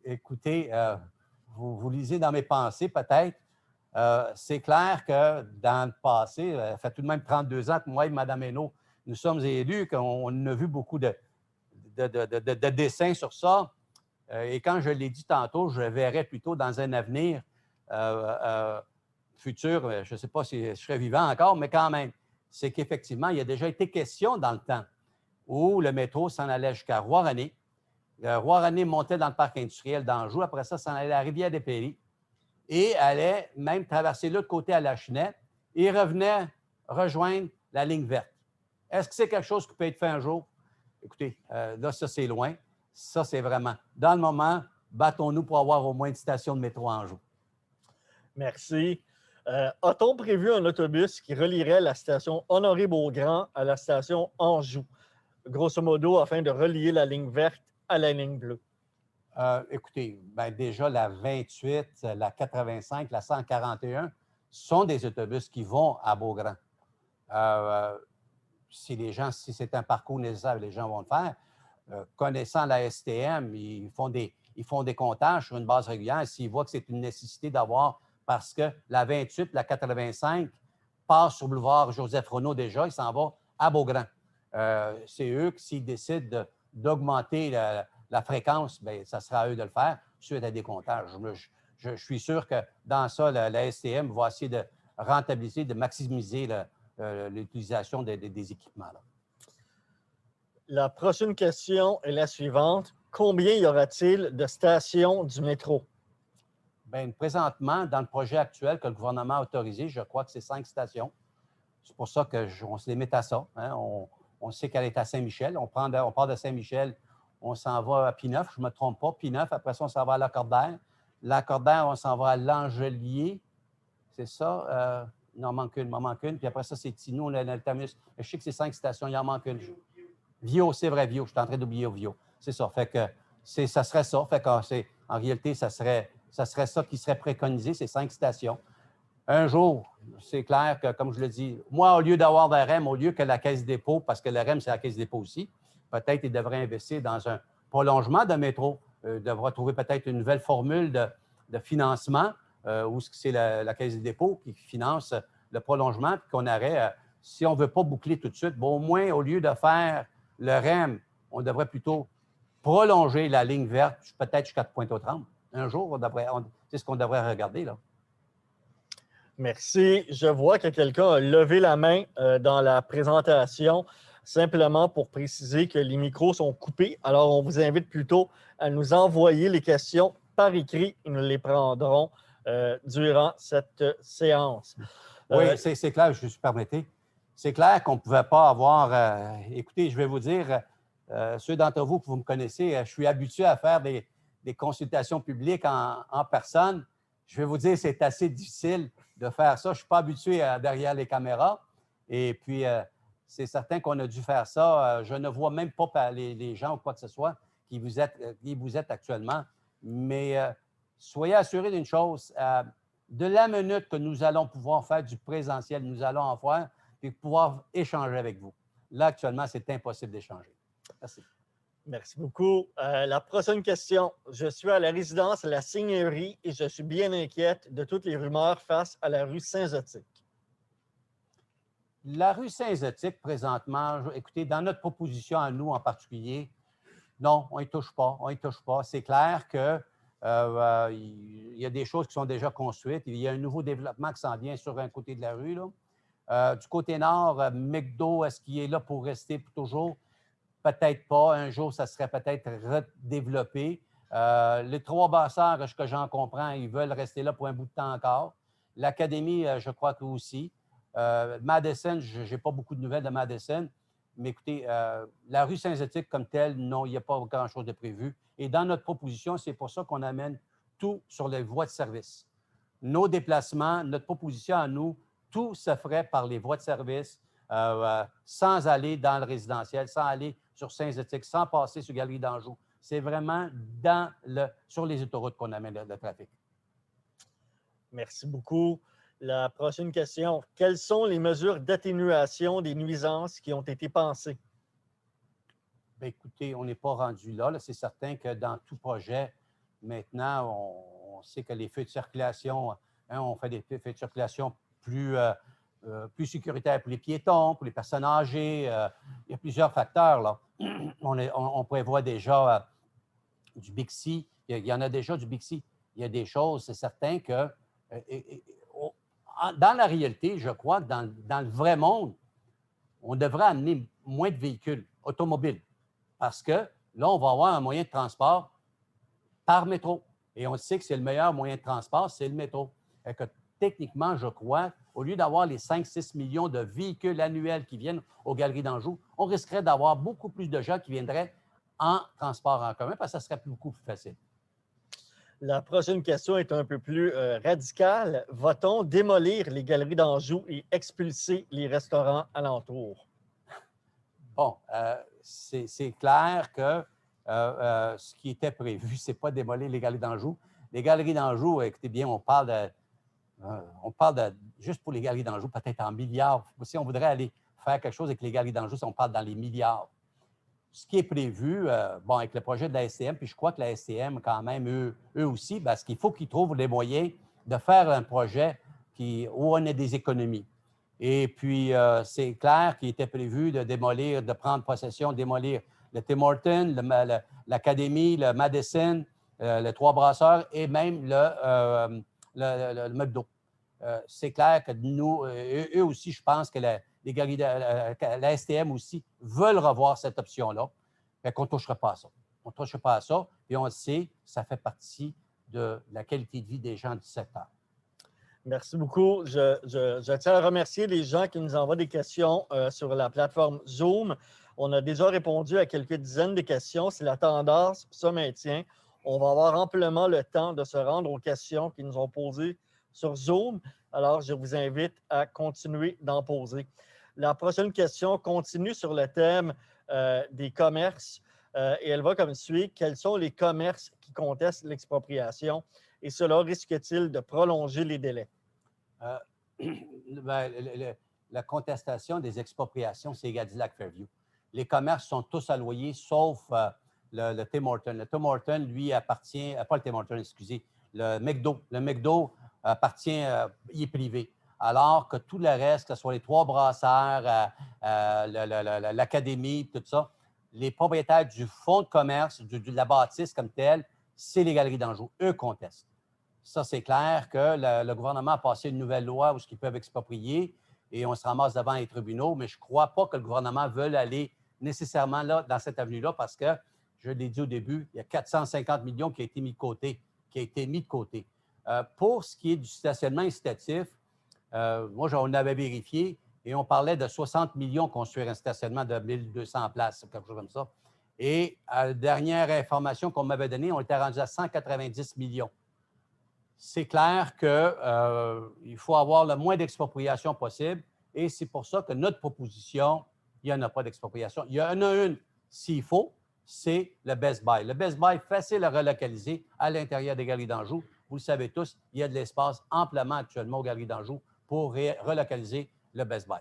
Écoutez, vous lisez dans mes pensées peut-être. C'est clair que dans le passé, ça fait tout de même 32 ans que moi et Mme Hainaut, nous sommes élus, qu'on a vu beaucoup de dessins sur ça. Et quand je l'ai dit tantôt, je verrais plutôt dans un avenir futur, je ne sais pas si je serai vivant encore, mais quand même, c'est qu'effectivement, il y a déjà été question dans le temps où le métro s'en allait jusqu'à Rouen-René. Rouen-René montait dans le parc industriel d'Anjou. Après ça, s'en allait à la Rivière-des-Prairies et allait même traverser l'autre côté à la Chenette et revenait rejoindre la ligne verte. Est-ce que c'est quelque chose qui peut être fait un jour? Écoutez, là, ça, c'est loin. Ça, c'est vraiment. Dans le moment, battons-nous pour avoir au moins une station de métro à Anjou. Merci. A-t-on prévu un autobus qui relierait la station Honoré-Beaugrand à la station Anjou, grosso modo, afin de relier la ligne verte à la ligne bleue? Écoutez, déjà, la 28, la 85, la 141 sont des autobus qui vont à Beaugrand. Si c'est un parcours nécessaire, les gens vont le faire. Connaissant la STM, ils font des comptages sur une base régulière. S'ils voient que c'est une nécessité d'avoir, parce que la 28, la 85 passe sur le boulevard Joseph-Renaud déjà, il s'en va à Beaugrand. C'est eux qui, s'ils décident d'augmenter la fréquence, bien, ça sera à eux de le faire suite à des comptages. Je suis sûr que dans ça, la STM va essayer de rentabiliser, de maximiser l'utilisation des équipements. Là. La prochaine question est la suivante. Combien y aura-t-il de stations du métro? Bien, présentement, dans le projet actuel que le gouvernement a autorisé, je crois que c'est 5 stations. C'est pour ça qu'on se limite à ça. Hein. On sait qu'elle est à Saint-Michel. On part de Saint-Michel, on s'en va à Pineuf, je ne me trompe pas. Pineuf, après ça, on s'en va à Lacordaire. Lacordaire, on s'en va à L'Angelier. C'est ça? Il en manque une. Puis après ça, c'est Tinou, on a le terminus. Je sais que c'est 5 stations, il en manque une. Vio, c'est vrai, Vio. Je suis en train d'oublier Vio. C'est ça. Fait que ça serait ça. Fait que en réalité, ça serait ça qui serait préconisé, ces 5 stations. Un jour, c'est clair que, comme je le dis, moi, au lieu d'avoir des REM, au lieu que la Caisse des dépôts, parce que le REM, c'est la Caisse des dépôts aussi, peut-être il devrait investir dans un prolongement de métro. Il devra trouver peut-être une nouvelle formule de financement où c'est la Caisse des dépôts qui finance le prolongement, puis qu'on aurait, si on ne veut pas boucler tout de suite, bon, au moins, au lieu de faire le REM, on devrait plutôt prolonger la ligne verte, peut-être jusqu'à Pointe-aux-Trembles. Un jour, c'est ce qu'on devrait regarder, là. Merci. Je vois que quelqu'un a levé la main dans la présentation, simplement pour préciser que les micros sont coupés. Alors, on vous invite plutôt à nous envoyer les questions par écrit et nous les prendrons durant cette séance. Oui, c'est clair, je vous permettez. C'est clair qu'on ne pouvait pas avoir... écoutez, je vais vous dire, ceux d'entre vous que vous me connaissez, je suis habitué à faire des consultations publiques en personne. Je vais vous dire, c'est assez difficile de faire ça. Je ne suis pas habitué derrière les caméras. Et puis, c'est certain qu'on a dû faire ça. Je ne vois même pas les gens ou quoi que ce soit qui vous êtes actuellement. Mais soyez assurés d'une chose. De la minute que nous allons pouvoir faire du présentiel, nous allons en faire et pouvoir échanger avec vous. Là, actuellement, c'est impossible d'échanger. Merci. Merci beaucoup. La prochaine question. Je suis à la résidence La Seigneurie et je suis bien inquiète de toutes les rumeurs face à la rue Saint-Zotique. La rue Saint-Zotique, présentement, écoutez, dans notre proposition à nous en particulier, non, on n'y touche pas. On n'y touche pas. C'est clair que il y a des choses qui sont déjà construites. Il y a un nouveau développement qui s'en vient sur un côté de la rue. Là. Du côté nord, McDo, est-ce qu'il est là pour rester pour toujours? Peut-être pas. Un jour, ça serait peut-être redéveloppé. Les Trois Brasseurs, ce que j'en comprends, ils veulent rester là pour un bout de temps encore. L'Académie, je crois que aussi. Madison, je n'ai pas beaucoup de nouvelles de Madison. Mais écoutez, la rue Saint-Zotique comme telle, non, il n'y a pas grand-chose de prévu. Et dans notre proposition, c'est pour ça qu'on amène tout sur les voies de service. Nos déplacements, notre proposition à nous, tout se ferait par les voies de service, sans aller dans le résidentiel, sans aller sur Saint-Zotique, sans passer sur Galerie d'Anjou. C'est vraiment sur les autoroutes qu'on amène le trafic. Merci beaucoup. La prochaine question. Quelles sont les mesures d'atténuation des nuisances qui ont été pensées? Bien, écoutez, on n'est pas rendu là. C'est certain que dans tout projet, maintenant, on sait que les feux de circulation, on fait des feux de circulation plus sécuritaires pour les piétons, pour les personnes âgées. Il y a plusieurs facteurs, là. On prévoit déjà du Bixi. Il y en a déjà du Bixi. Il y a des choses, c'est certain que... dans la réalité, je crois que dans le vrai monde, on devrait amener moins de véhicules automobile. Parce que là, on va avoir un moyen de transport par métro. Et on sait que c'est le meilleur moyen de transport, c'est le métro. Et que techniquement, je crois, au lieu d'avoir les 5-6 millions de véhicules annuels qui viennent aux Galeries d'Anjou, on risquerait d'avoir beaucoup plus de gens qui viendraient en transport en commun parce que ça serait beaucoup plus facile. La prochaine question est un peu plus radicale. Va-t-on démolir les Galeries d'Anjou et expulser les restaurants alentours? Bon, c'est clair que ce qui était prévu, ce n'est pas démolir les Galeries d'Anjou. Les Galeries d'Anjou, écoutez bien, on parle de, juste pour les Galeries d'Anjou, peut-être en milliards. Si on voudrait aller faire quelque chose avec les Galeries d'Anjou, on parle dans les milliards. Ce qui est prévu, bon, avec le projet de la STM, puis je crois que la STM, quand même, eux aussi, parce qu'il faut qu'ils trouvent les moyens de faire un projet où on a des économies. Et puis, c'est clair qu'il était prévu de démolir, de prendre possession, démolir le Tim Hortons, l'Académie, le Madison, les Trois Brasseurs et même le McDo. C'est clair que nous, eux aussi, je pense que la STM aussi veulent revoir cette option-là. Fait qu'on ne touchera pas à ça. On ne touchera pas à ça, et on le sait, ça fait partie de la qualité de vie des gens du secteur. Merci beaucoup. Je tiens à remercier les gens qui nous envoient des questions sur la plateforme Zoom. On a déjà répondu à quelques dizaines de questions. Si la tendance se maintient, on va avoir amplement le temps de se rendre aux questions qu'ils nous ont posées sur Zoom. Alors, je vous invite à continuer d'en poser. La prochaine question continue sur le thème des commerces et elle va comme suit. Quels sont les commerces qui contestent l'expropriation et cela risque-t-il de prolonger les délais? La contestation des expropriations, c'est Gadillac Fairview. Les commerces sont tous alloyés, sauf le Tim Hortons. Le Tim Hortons, lui, appartient, pas le Tim Hortons, excusez, le McDo. Le McDo appartient, il est privé. Alors que tout le reste, que ce soit les Trois Brasseurs, l'Académie, tout ça, les propriétaires du fonds de commerce, de la bâtisse comme telle, c'est les Galeries d'Anjou. Eux contestent. Ça, c'est clair que le gouvernement a passé une nouvelle loi où ils peuvent exproprier et on se ramasse devant les tribunaux, mais je ne crois pas que le gouvernement veuille aller nécessairement là, dans cette avenue-là parce que, je l'ai dit au début, il y a 450 millions qui ont été mis de côté. Pour ce qui est du stationnement incitatif, moi, on avait vérifié et on parlait de 60 millions construire un stationnement de 1200 places, quelque chose comme ça. Et à la dernière information qu'on m'avait donnée, on était rendu à 190 millions. C'est clair qu'il faut avoir le moins d'expropriation possible et c'est pour ça que notre proposition, il n'y en a pas d'expropriation. Il y en a une, s'il faut, c'est le Best Buy. Le Best Buy, facile à relocaliser à l'intérieur des Galeries d'Anjou. Vous le savez tous, il y a de l'espace amplement actuellement aux Galeries d'Anjou pour relocaliser le Best Buy.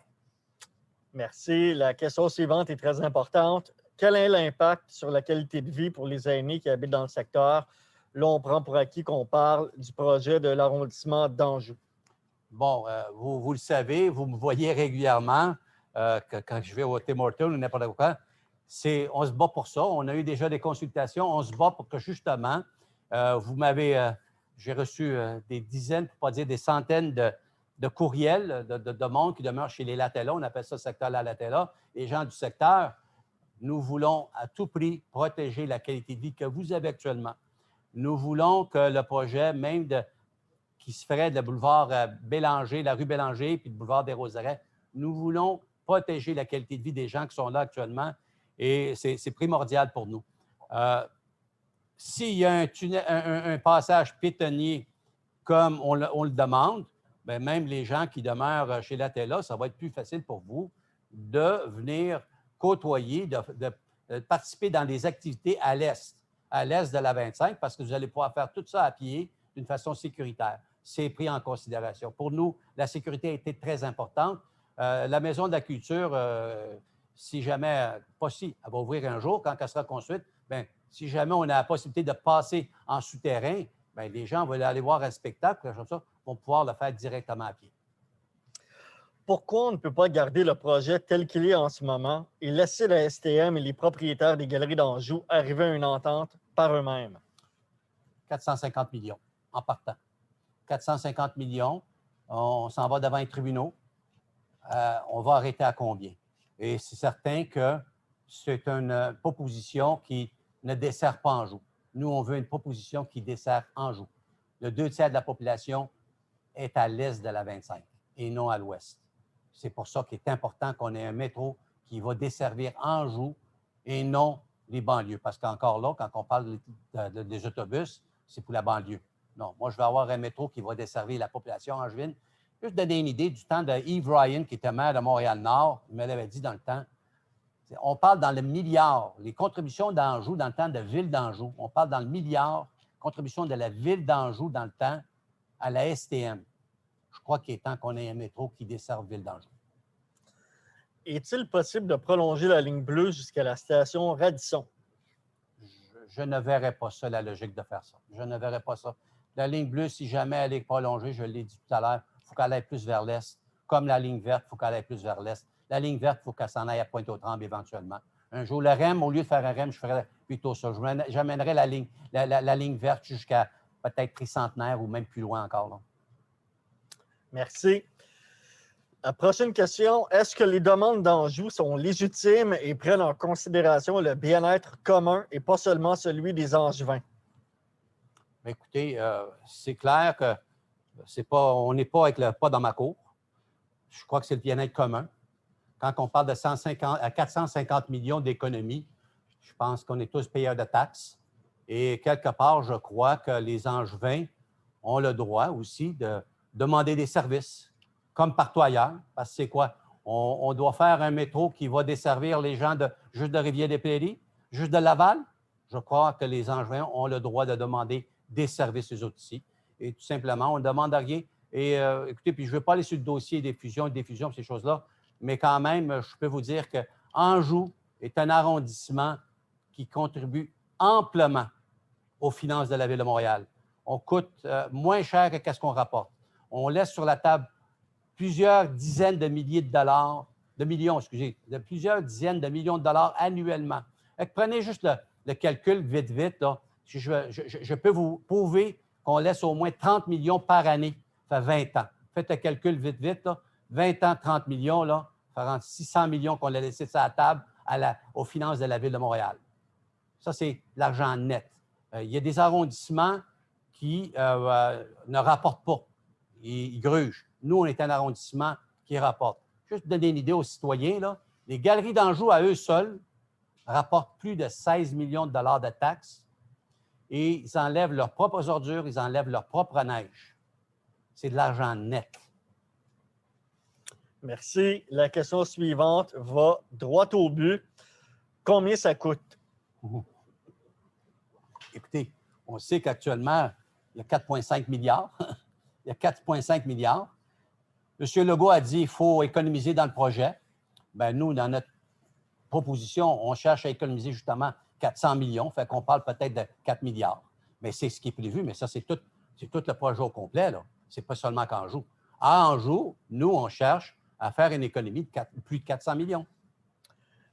Merci. La question suivante est très importante. Quel est l'impact sur la qualité de vie pour les aînés qui habitent dans le secteur? Là, on prend pour acquis qu'on parle du projet de l'arrondissement d'Anjou. Bon, vous le savez, vous me voyez régulièrement quand je vais au Tim Hortons ou n'importe quoi. On se bat pour ça. On a eu déjà des consultations. On se bat pour que justement, j'ai reçu des dizaines, pour ne pas dire des centaines de courriels de monde qui demeure chez les Latella. On appelle ça le secteur La Latella. Les gens du secteur, nous voulons à tout prix protéger la qualité de vie que vous avez actuellement. Nous voulons que le projet, même qui se ferait de la boulevard Bélanger, la rue Bélanger, puis le boulevard des Roseraies, nous voulons protéger la qualité de vie des gens qui sont là actuellement et c'est primordial pour nous. S'il y a un passage piétonnier comme on le demande, bien, même les gens qui demeurent chez Latella, ça va être plus facile pour vous de venir côtoyer, de participer dans des activités à l'est de la 25, parce que vous allez pouvoir faire tout ça à pied d'une façon sécuritaire. C'est pris en considération. Pour nous, la sécurité a été très importante. La Maison de la Culture, si jamais, elle va ouvrir un jour, quand elle sera construite, bien, si jamais on a la possibilité de passer en souterrain, bien, les gens veulent aller voir un spectacle, quelque chose comme ça, vont pouvoir le faire directement à pied. Pourquoi on ne peut pas garder le projet tel qu'il est en ce moment et laisser la STM et les propriétaires des Galeries d'Anjou arriver à une entente par eux-mêmes? 450 millions en partant. 450 millions, on s'en va devant les tribunaux. On va arrêter à combien? Et c'est certain que c'est une proposition qui ne dessert pas Anjou. Nous, on veut une proposition qui dessert Anjou. Le 2 tiers de la population est à l'est de la 25 et non à l'ouest. C'est pour ça qu'il est important qu'on ait un métro qui va desservir Anjou et non les banlieues. Parce qu'encore là, quand on parle des autobus, c'est pour la banlieue. Non, moi, je veux avoir un métro qui va desservir la population angevine. Juste donner une idée du temps de Yves Ryan, qui était maire de Montréal-Nord, il me l'avait dit dans le temps. On parle dans le milliard, les contributions d'Anjou dans le temps de Ville d'Anjou. On parle dans le milliard, contribution de la Ville d'Anjou dans le temps à la STM. Je crois qu'il est temps qu'on ait un métro qui desserve Ville d'Anjou. Est-il possible de prolonger la ligne bleue jusqu'à la station Radisson? Je ne verrais pas ça, la logique de faire ça. Je ne verrais pas ça. La ligne bleue, si jamais elle est prolongée, je l'ai dit tout à l'heure, il faut qu'elle aille plus vers l'est. Comme la ligne verte, il faut qu'elle aille plus vers l'est. La ligne verte, il faut qu'elle s'en aille à Pointe-aux-Trembles éventuellement. Un jour, le REM, au lieu de faire un REM, je ferais plutôt ça. J'amènerais la ligne verte jusqu'à peut-être Tricentenaire ou même plus loin encore. Là. Merci. La prochaine question, est-ce que les demandes d'Anjou sont légitimes et prennent en considération le bien-être commun et pas seulement celui des Angevins? Écoutez, c'est clair que on n'est pas avec le pas dans ma cour. Je crois que c'est le bien-être commun. Quand on parle de 450 millions d'économies, je pense qu'on est tous payeurs de taxes. Et quelque part, je crois que les Angevins ont le droit aussi de demander des services, comme partout ailleurs. Parce que c'est quoi? On doit faire un métro qui va desservir les gens juste de Rivière-des-Prairies, juste de Laval. Je crois que les Angevins ont le droit de demander des services aux autres ici. Et tout simplement, on ne demande rien. Et écoutez, puis je ne veux pas aller sur le dossier des fusions, ces choses-là, mais quand même, je peux vous dire que Anjou est un arrondissement qui contribue amplement aux finances de la Ville de Montréal. On coûte moins cher que ce qu'on rapporte. On laisse sur la table plusieurs dizaines de milliers de dollars, de plusieurs dizaines de millions de dollars annuellement. Prenez juste le calcul vite, là. Je peux vous prouver qu'on laisse au moins 30 millions par année. Ça fait 20 ans. Faites le calcul vite, là. 20 ans, 30 millions, là, ça rend 600 millions qu'on a laissé sur la table aux finances de la Ville de Montréal. Ça, c'est l'argent net. Il y a des arrondissements qui ne rapportent pas. Ils grugent. Nous, on est un arrondissement qui rapporte. Juste pour donner une idée aux citoyens, là, les galeries d'Anjou, à eux seuls, rapportent plus de 16 millions de dollars de taxes et ils enlèvent leurs propres ordures, ils enlèvent leur propre neige. C'est de l'argent net. Merci. La question suivante va droit au but. Combien ça coûte? Écoutez, on sait qu'actuellement, il y a 4,5 milliards. Il y a 4,5 milliards. M. Legault a dit qu'il faut économiser dans le projet. Bien, nous, dans notre proposition, on cherche à économiser justement 400 millions. Fait qu'on parle peut-être de 4 milliards. Mais c'est ce qui est prévu, mais ça, c'est tout le projet au complet. Ce n'est pas seulement qu'Anjou. À Anjou, nous, on cherche à faire une économie de plus de 400 millions.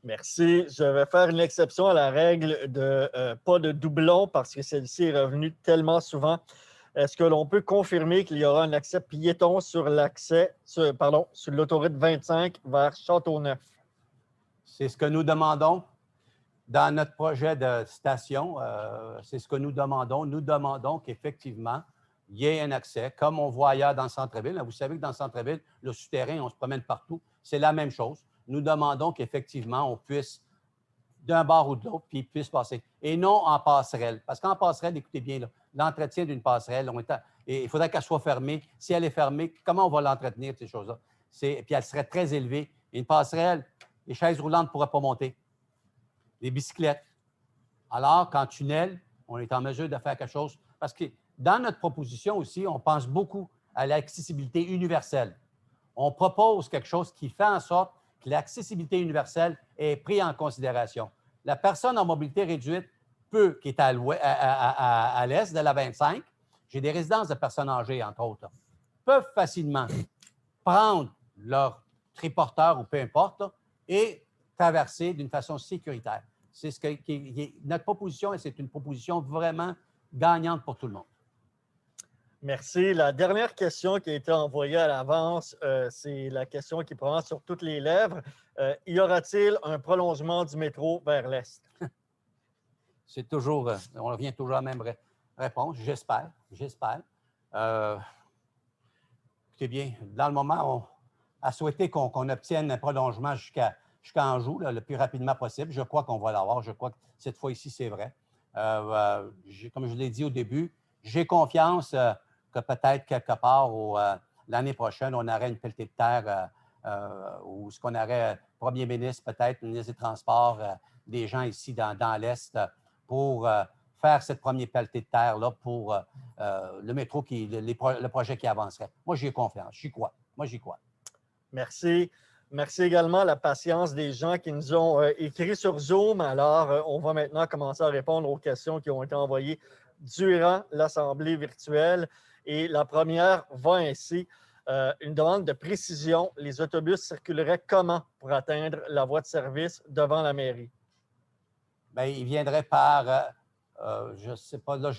Merci. Je vais faire une exception à la règle de pas de doublon parce que celle-ci est revenue tellement souvent. Est-ce que l'on peut confirmer qu'il y aura un accès piéton sur sur l'autoroute 25 vers Châteauneuf? C'est ce que nous demandons dans notre projet de station. C'est ce que nous demandons. Nous demandons qu'effectivement, il y ait un accès, comme on voit ailleurs dans le centre-ville. Vous savez que dans le centre-ville, le souterrain, on se promène partout. C'est la même chose. Nous demandons qu'effectivement, on puisse, d'un bord ou de l'autre, puis puisse passer. Et non en passerelle. Parce qu'en passerelle, écoutez bien, l'entretien d'une passerelle, il faudrait qu'elle soit fermée. Si elle est fermée, comment on va l'entretenir, ces choses-là? Puis elle serait très élevée. Et une passerelle, les chaises roulantes ne pourraient pas monter. Les bicyclettes. Alors qu'en tunnel, on est en mesure de faire quelque chose. Parce que dans notre proposition aussi, on pense beaucoup à l'accessibilité universelle. On propose quelque chose qui fait en sorte que l'accessibilité universelle est prise en considération. La personne en mobilité réduite qui est à l'est de la 25, j'ai des résidences de personnes âgées, entre autres, peuvent facilement prendre leur triporteur ou peu importe et traverser d'une façon sécuritaire. C'est notre proposition et c'est une proposition vraiment gagnante pour tout le monde. Merci. La dernière question qui a été envoyée à l'avance, c'est la question qui prend sur toutes les lèvres. Y aura-t-il un prolongement du métro vers l'Est? C'est toujours, on revient toujours à la même réponse. J'espère. Écoutez bien, dans le moment, à souhaiter qu'on obtienne un prolongement jusqu'à Anjou, là, le plus rapidement possible. Je crois qu'on va l'avoir. Je crois que cette fois-ci, c'est vrai. Comme je l'ai dit au début, j'ai confiance que peut-être quelque part l'année prochaine, on aurait une pelletée de terre ou ce qu'on aurait premier ministre, peut-être, ministre des Transports, des gens ici dans l'Est pour faire cette première pelletée de terre-là pour le métro, le projet qui avancerait. Moi, j'y ai confiance. J'y crois. Moi, j'y crois. Merci. Merci également à la patience des gens qui nous ont écrit sur Zoom. Alors, on va maintenant commencer à répondre aux questions qui ont été envoyées durant l'Assemblée virtuelle. Et la première va ainsi. Une demande de précision. Les autobus circuleraient comment pour atteindre la voie de service devant la mairie? Bien, ils viendraient par, je ne sais pas, là,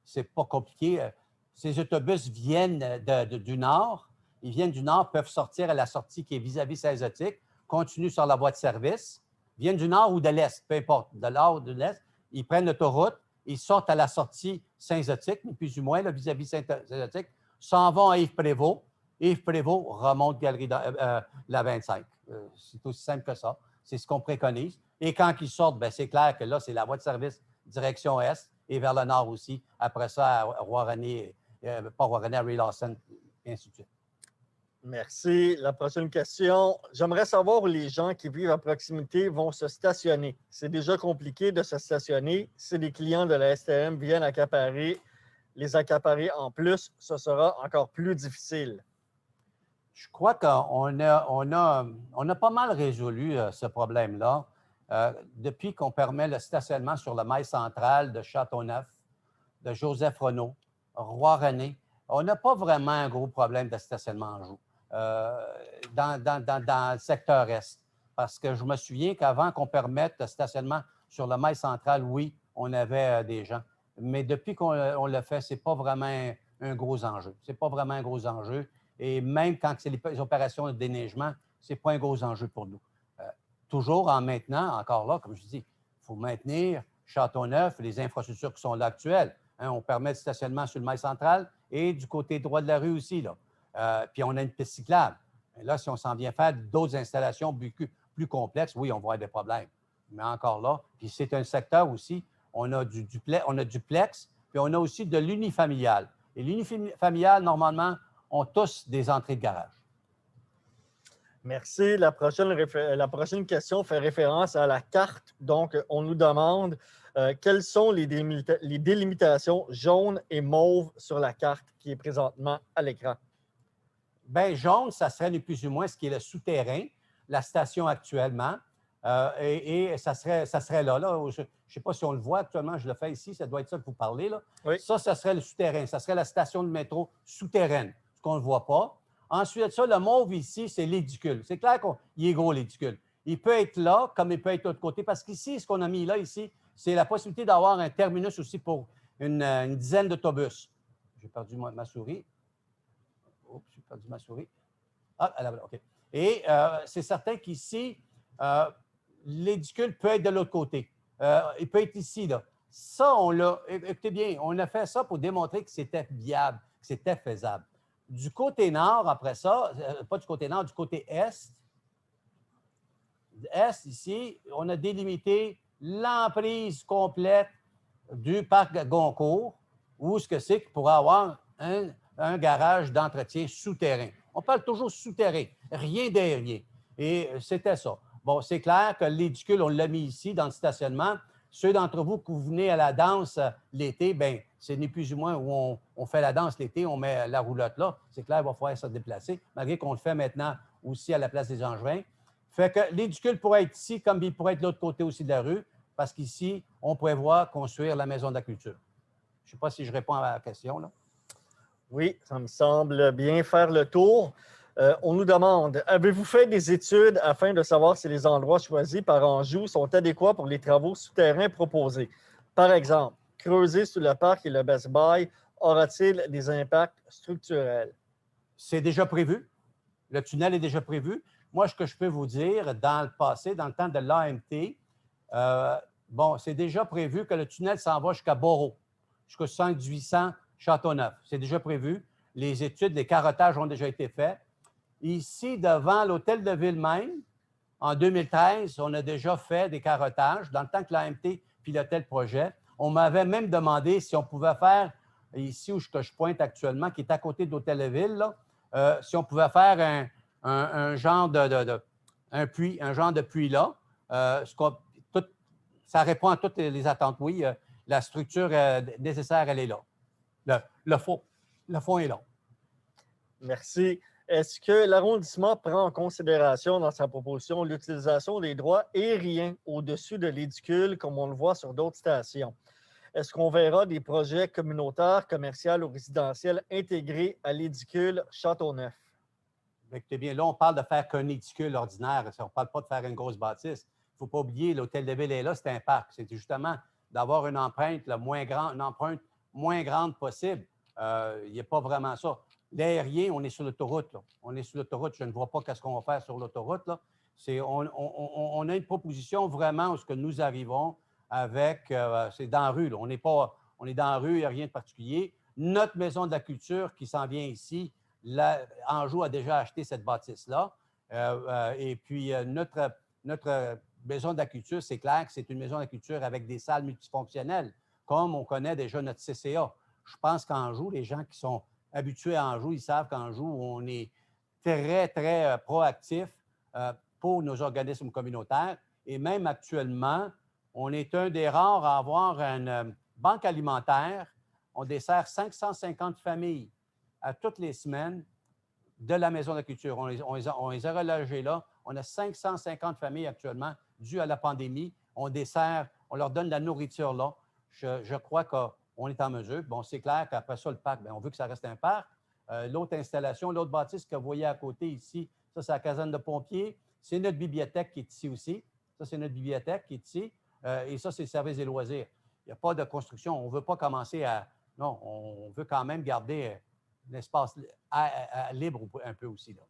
c'est pas compliqué. Ces autobus viennent du nord. Ils viennent du nord, peuvent sortir à la sortie qui est vis-à-vis Saint-Zotique, continuent sur la voie de service, viennent du nord ou de l'est, peu importe, de nord ou de l'est. Ils prennent l'autoroute, ils sortent à la sortie Saint-Zotique, plus ou moins, là, vis-à-vis Saint-Zotique, s'en vont à Yves-Prévost. Yves-Prévost remonte Galerie la 25. C'est aussi simple que ça. C'est ce qu'on préconise. Et quand ils sortent, bien, c'est clair que là, c'est la voie de service direction est et vers le nord aussi. Après ça, à Roi-René, pas Roi-René, à Ray-Lawson, et ainsi de suite. Merci. La prochaine question. J'aimerais savoir où les gens qui vivent à proximité vont se stationner. C'est déjà compliqué de se stationner. Si les clients de la STM viennent les accaparer en plus, ce sera encore plus difficile. Je crois qu'on a pas mal résolu ce problème-là depuis qu'on permet le stationnement sur le mail central de Châteauneuf, de Joseph-Renault, Roi-René. On n'a pas vraiment un gros problème de stationnement en Anjou dans le secteur Est. Parce que je me souviens qu'avant qu'on permette le stationnement sur le mail central, oui, on avait des gens. Mais depuis qu'on le fait, ce n'est pas vraiment un gros enjeu. Ce n'est pas vraiment un gros enjeu. Et même quand c'est les opérations de déneigement, ce n'est pas un gros enjeu pour nous. Toujours en maintenant, encore là, comme je dis, il faut maintenir Châteauneuf, les infrastructures qui sont là actuelles. Hein, on permet le stationnement sur le mail central et du côté droit de la rue aussi. Là. Puis on a une piste cyclable. Et là, si on s'en vient faire d'autres installations plus complexes, oui, on va avoir des problèmes. Mais encore là, puis c'est un secteur aussi, on a du duplex, puis on a aussi de l'unifamilial. Et l'unifamilial, normalement, ont tous des entrées de garage. Merci. La prochaine question fait référence à la carte. Donc, on nous demande quelles sont les délimitations jaunes et mauves sur la carte qui est présentement à l'écran. Bien, jaune, ça serait ni plus ou moins ce qui est le souterrain, la station actuellement. Et ça serait là. Je ne sais pas si on le voit actuellement, je le fais ici, ça doit être ça que vous parlez. Là. Oui. Ça serait le souterrain. Ça serait la station de métro souterraine, ce qu'on ne voit pas. Ensuite de ça, le mauve ici, c'est l'édicule. C'est clair qu'il est gros, l'édicule. Il peut être là, comme il peut être de l'autre côté, parce qu'ici, ce qu'on a mis là, ici, c'est la possibilité d'avoir un terminus aussi pour une dizaine d'autobus. J'ai perdu ma souris. Oups, j'ai perdu ma souris. Ah, elle a, OK. Et c'est certain qu'ici, l'édicule peut être de l'autre côté. Il peut être ici, là. Ça, on l'a, écoutez bien, on a fait ça pour démontrer que c'était viable, que c'était faisable. Du côté nord, après ça, pas du côté nord, du côté est, ici, on a délimité l'emprise complète du parc Goncourt, où ce que c'est qu'il pourrait avoir un garage d'entretien souterrain. On parle toujours souterrain, rien d'aérien. Et c'était ça. Bon, c'est clair que l'édicule, on l'a mis ici dans le stationnement. Ceux d'entre vous qui venez à la danse l'été, bien, c'est ni plus ou moins où on fait la danse l'été, on met la roulotte là. C'est clair, il va falloir se déplacer, malgré qu'on le fait maintenant aussi à la place des Angevins. Fait que l'édicule pourrait être ici, comme il pourrait être de l'autre côté aussi de la rue, parce qu'ici, on prévoit construire la maison de la culture. Je ne sais pas si je réponds à la question, là. Oui, ça me semble bien faire le tour. On nous demande, avez-vous fait des études afin de savoir si les endroits choisis par Anjou sont adéquats pour les travaux souterrains proposés? Par exemple, creuser sous le parc et le Best Buy aura-t-il des impacts structurels? C'est déjà prévu. Le tunnel est déjà prévu. Moi, ce que je peux vous dire, dans le passé, dans le temps de l'AMT, bon, c'est déjà prévu que le tunnel s'en va jusqu'à Beaurot, jusqu'au 1800 Châteauneuf. C'est déjà prévu. Les études, les carottages ont déjà été faits. Ici, devant l'hôtel de ville même, en 2013, on a déjà fait des carottages. Dans le temps que l'AMT pilotait le projet, on m'avait même demandé si on pouvait faire, ici où je pointe actuellement, qui est à côté de l'hôtel de ville, là, si on pouvait faire un genre un puits, un genre de puits là. Ça répond à toutes les attentes. Oui, la structure nécessaire, elle est là. Le fond est là. Merci. Est-ce que l'arrondissement prend en considération dans sa proposition l'utilisation des droits aériens au-dessus de l'édicule, comme on le voit sur d'autres stations? Est-ce qu'on verra des projets communautaires, commerciaux ou résidentiels intégrés à l'édicule Châteauneuf? Écoutez bien, là, on parle de faire qu'un édicule ordinaire. On ne parle pas de faire une grosse bâtisse. Il ne faut pas oublier, l'hôtel de ville est là, c'est un parc. C'était justement d'avoir une empreinte moins grande possible. Il n'y a pas vraiment ça. L'aérien, on est sur l'autoroute. On est sur l'autoroute. Je ne vois pas qu'est-ce qu'on va faire sur l'autoroute. On a une proposition vraiment où ce que nous arrivons avec, c'est dans la rue. Là. On est dans la rue, il n'y a rien de particulier. Notre maison de la culture qui s'en vient ici, Anjou a déjà acheté cette bâtisse-là. Et puis, notre maison de la culture, c'est clair que c'est une maison de la culture avec des salles multifonctionnelles, comme on connaît déjà notre CCA. Je pense qu'Anjou, les gens qui sont habitués à Anjou, ils savent qu'Anjou, on est très, très proactif pour nos organismes communautaires. Et même actuellement, on est un des rares à avoir une banque alimentaire. On dessert 550 familles à toutes les semaines de la Maison de la Culture. On les a relogés là. On a 550 familles actuellement dues à la pandémie. On dessert, on leur donne de la nourriture là. Je crois qu'on est en mesure. Bon, c'est clair qu'après ça, le parc, bien, on veut que ça reste un parc. L'autre installation, l'autre bâtisse que vous voyez à côté ici, ça, c'est la caserne de pompiers. C'est notre bibliothèque qui est ici aussi. Ça, c'est notre bibliothèque qui est ici. Et ça, c'est le service des loisirs. Il n'y a pas de construction. On ne veut pas commencer à... Non, on veut quand même garder l'espace libre un peu aussi. Là.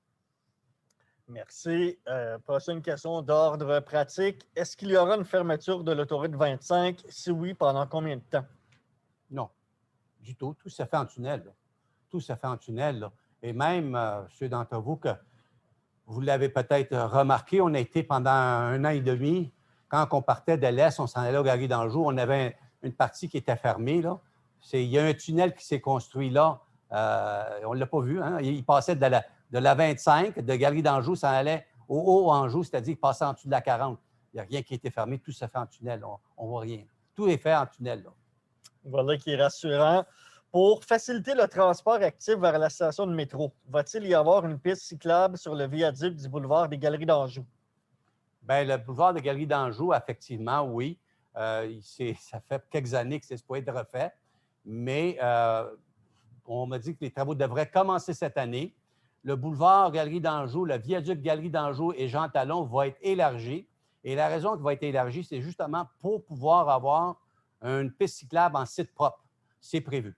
Merci. Prochaine question d'ordre pratique. Est-ce qu'il y aura une fermeture de l'autoroute 25? Si oui, pendant combien de temps? Non, du tout. Tout se fait en tunnel. Là. Tout se fait en tunnel. Là. Et même, ceux d'entre vous que vous l'avez peut-être remarqué, on a été pendant 1 an et demi, quand on partait de l'Est, on s'en allait au Galerie d'Anjou, on avait une partie qui était fermée. Là. Il y a un tunnel qui s'est construit là. On ne l'a pas vu. Hein? Il passait de la 25, de Galerie d'Anjou, ça allait au Haut-Anjou, c'est-à-dire qu'il passait en dessous de la 40. Il n'y a rien qui a été fermé, tout se fait en tunnel. On ne voit rien. Tout est fait en tunnel. Là. Voilà qui est rassurant. Pour faciliter le transport actif vers la station de métro, va-t-il y avoir une piste cyclable sur le viaduc du boulevard des Galeries d'Anjou? Bien, le boulevard des Galeries d'Anjou, effectivement, oui. Ça fait quelques années que c'est supposé être refait, mais on m'a dit que les travaux devraient commencer cette année. Le boulevard Galerie d'Anjou, le viaduc Galerie d'Anjou et Jean Talon va être élargi. Et la raison qu'il va être élargi, c'est justement pour pouvoir avoir une piste cyclable en site propre. C'est prévu.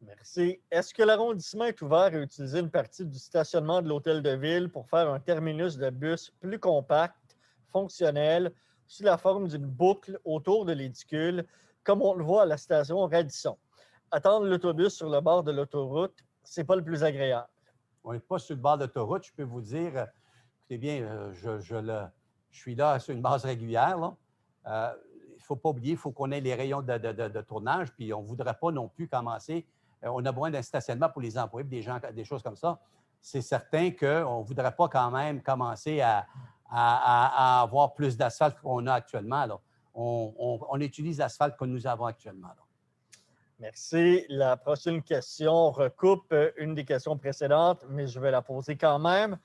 Merci. Est-ce que l'arrondissement est ouvert à utiliser une partie du stationnement de l'hôtel de ville pour faire un terminus de bus plus compact, fonctionnel, sous la forme d'une boucle autour de l'édicule, comme on le voit à la station Radisson? Attendre l'autobus sur le bord de l'autoroute, c'est pas le plus agréable. On n'est pas sur le bord de l'autoroute, je peux vous dire. Écoutez bien, je suis là sur une base régulière. Là. Il ne faut pas oublier, il faut qu'on ait les rayons de tournage, puis on ne voudrait pas non plus commencer. On a besoin d'un stationnement pour les employés, des choses comme ça. C'est certain qu'on ne voudrait pas quand même commencer à avoir plus d'asphalte qu'on a actuellement. Là. On utilise l'asphalte que nous avons actuellement. Là. Merci. La prochaine question recoupe une des questions précédentes, mais je vais la poser quand même.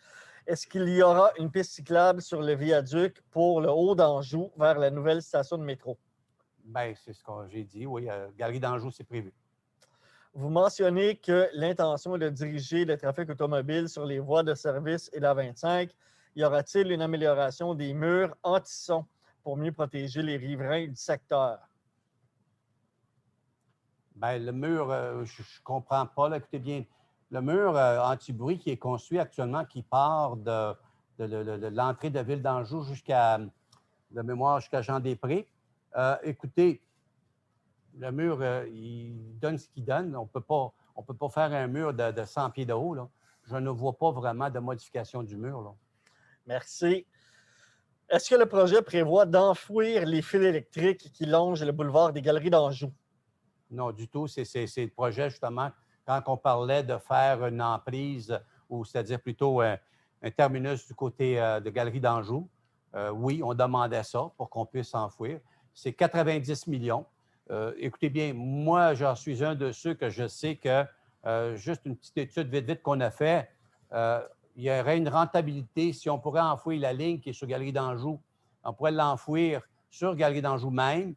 Est-ce qu'il y aura une piste cyclable sur le viaduc pour le Haut d'Anjou vers la nouvelle station de métro? Bien, c'est ce que j'ai dit, oui. Galerie d'Anjou, c'est prévu. Vous mentionnez que l'intention est de diriger le trafic automobile sur les voies de service et la 25. Y aura-t-il une amélioration des murs anti-son pour mieux protéger les riverains du secteur? Bien, le mur, je ne comprends pas. Là, écoutez bien, le mur anti-bruit qui est construit actuellement, qui part de l'entrée de Ville d'Anjou jusqu'à, de mémoire, jusqu'à Jean-Després. Écoutez, le mur, il donne ce qu'il donne. On ne peut pas faire un mur de 100 pieds de haut. Là. Je ne vois pas vraiment de modification du mur. Là. Merci. Est-ce que le projet prévoit d'enfouir les fils électriques qui longent le boulevard des Galeries d'Anjou? Non, du tout. C'est le projet, justement, quand on parlait de faire une emprise, ou c'est-à-dire plutôt un terminus du côté de Galerie d'Anjou. Oui, on demandait ça pour qu'on puisse s'enfouir. C'est 90 millions. Écoutez bien, moi, j'en suis un de ceux que je sais que, juste une petite étude vite qu'on a fait, il y aurait une rentabilité si on pourrait enfouir la ligne qui est sur Galerie d'Anjou. On pourrait l'enfouir sur Galerie d'Anjou même.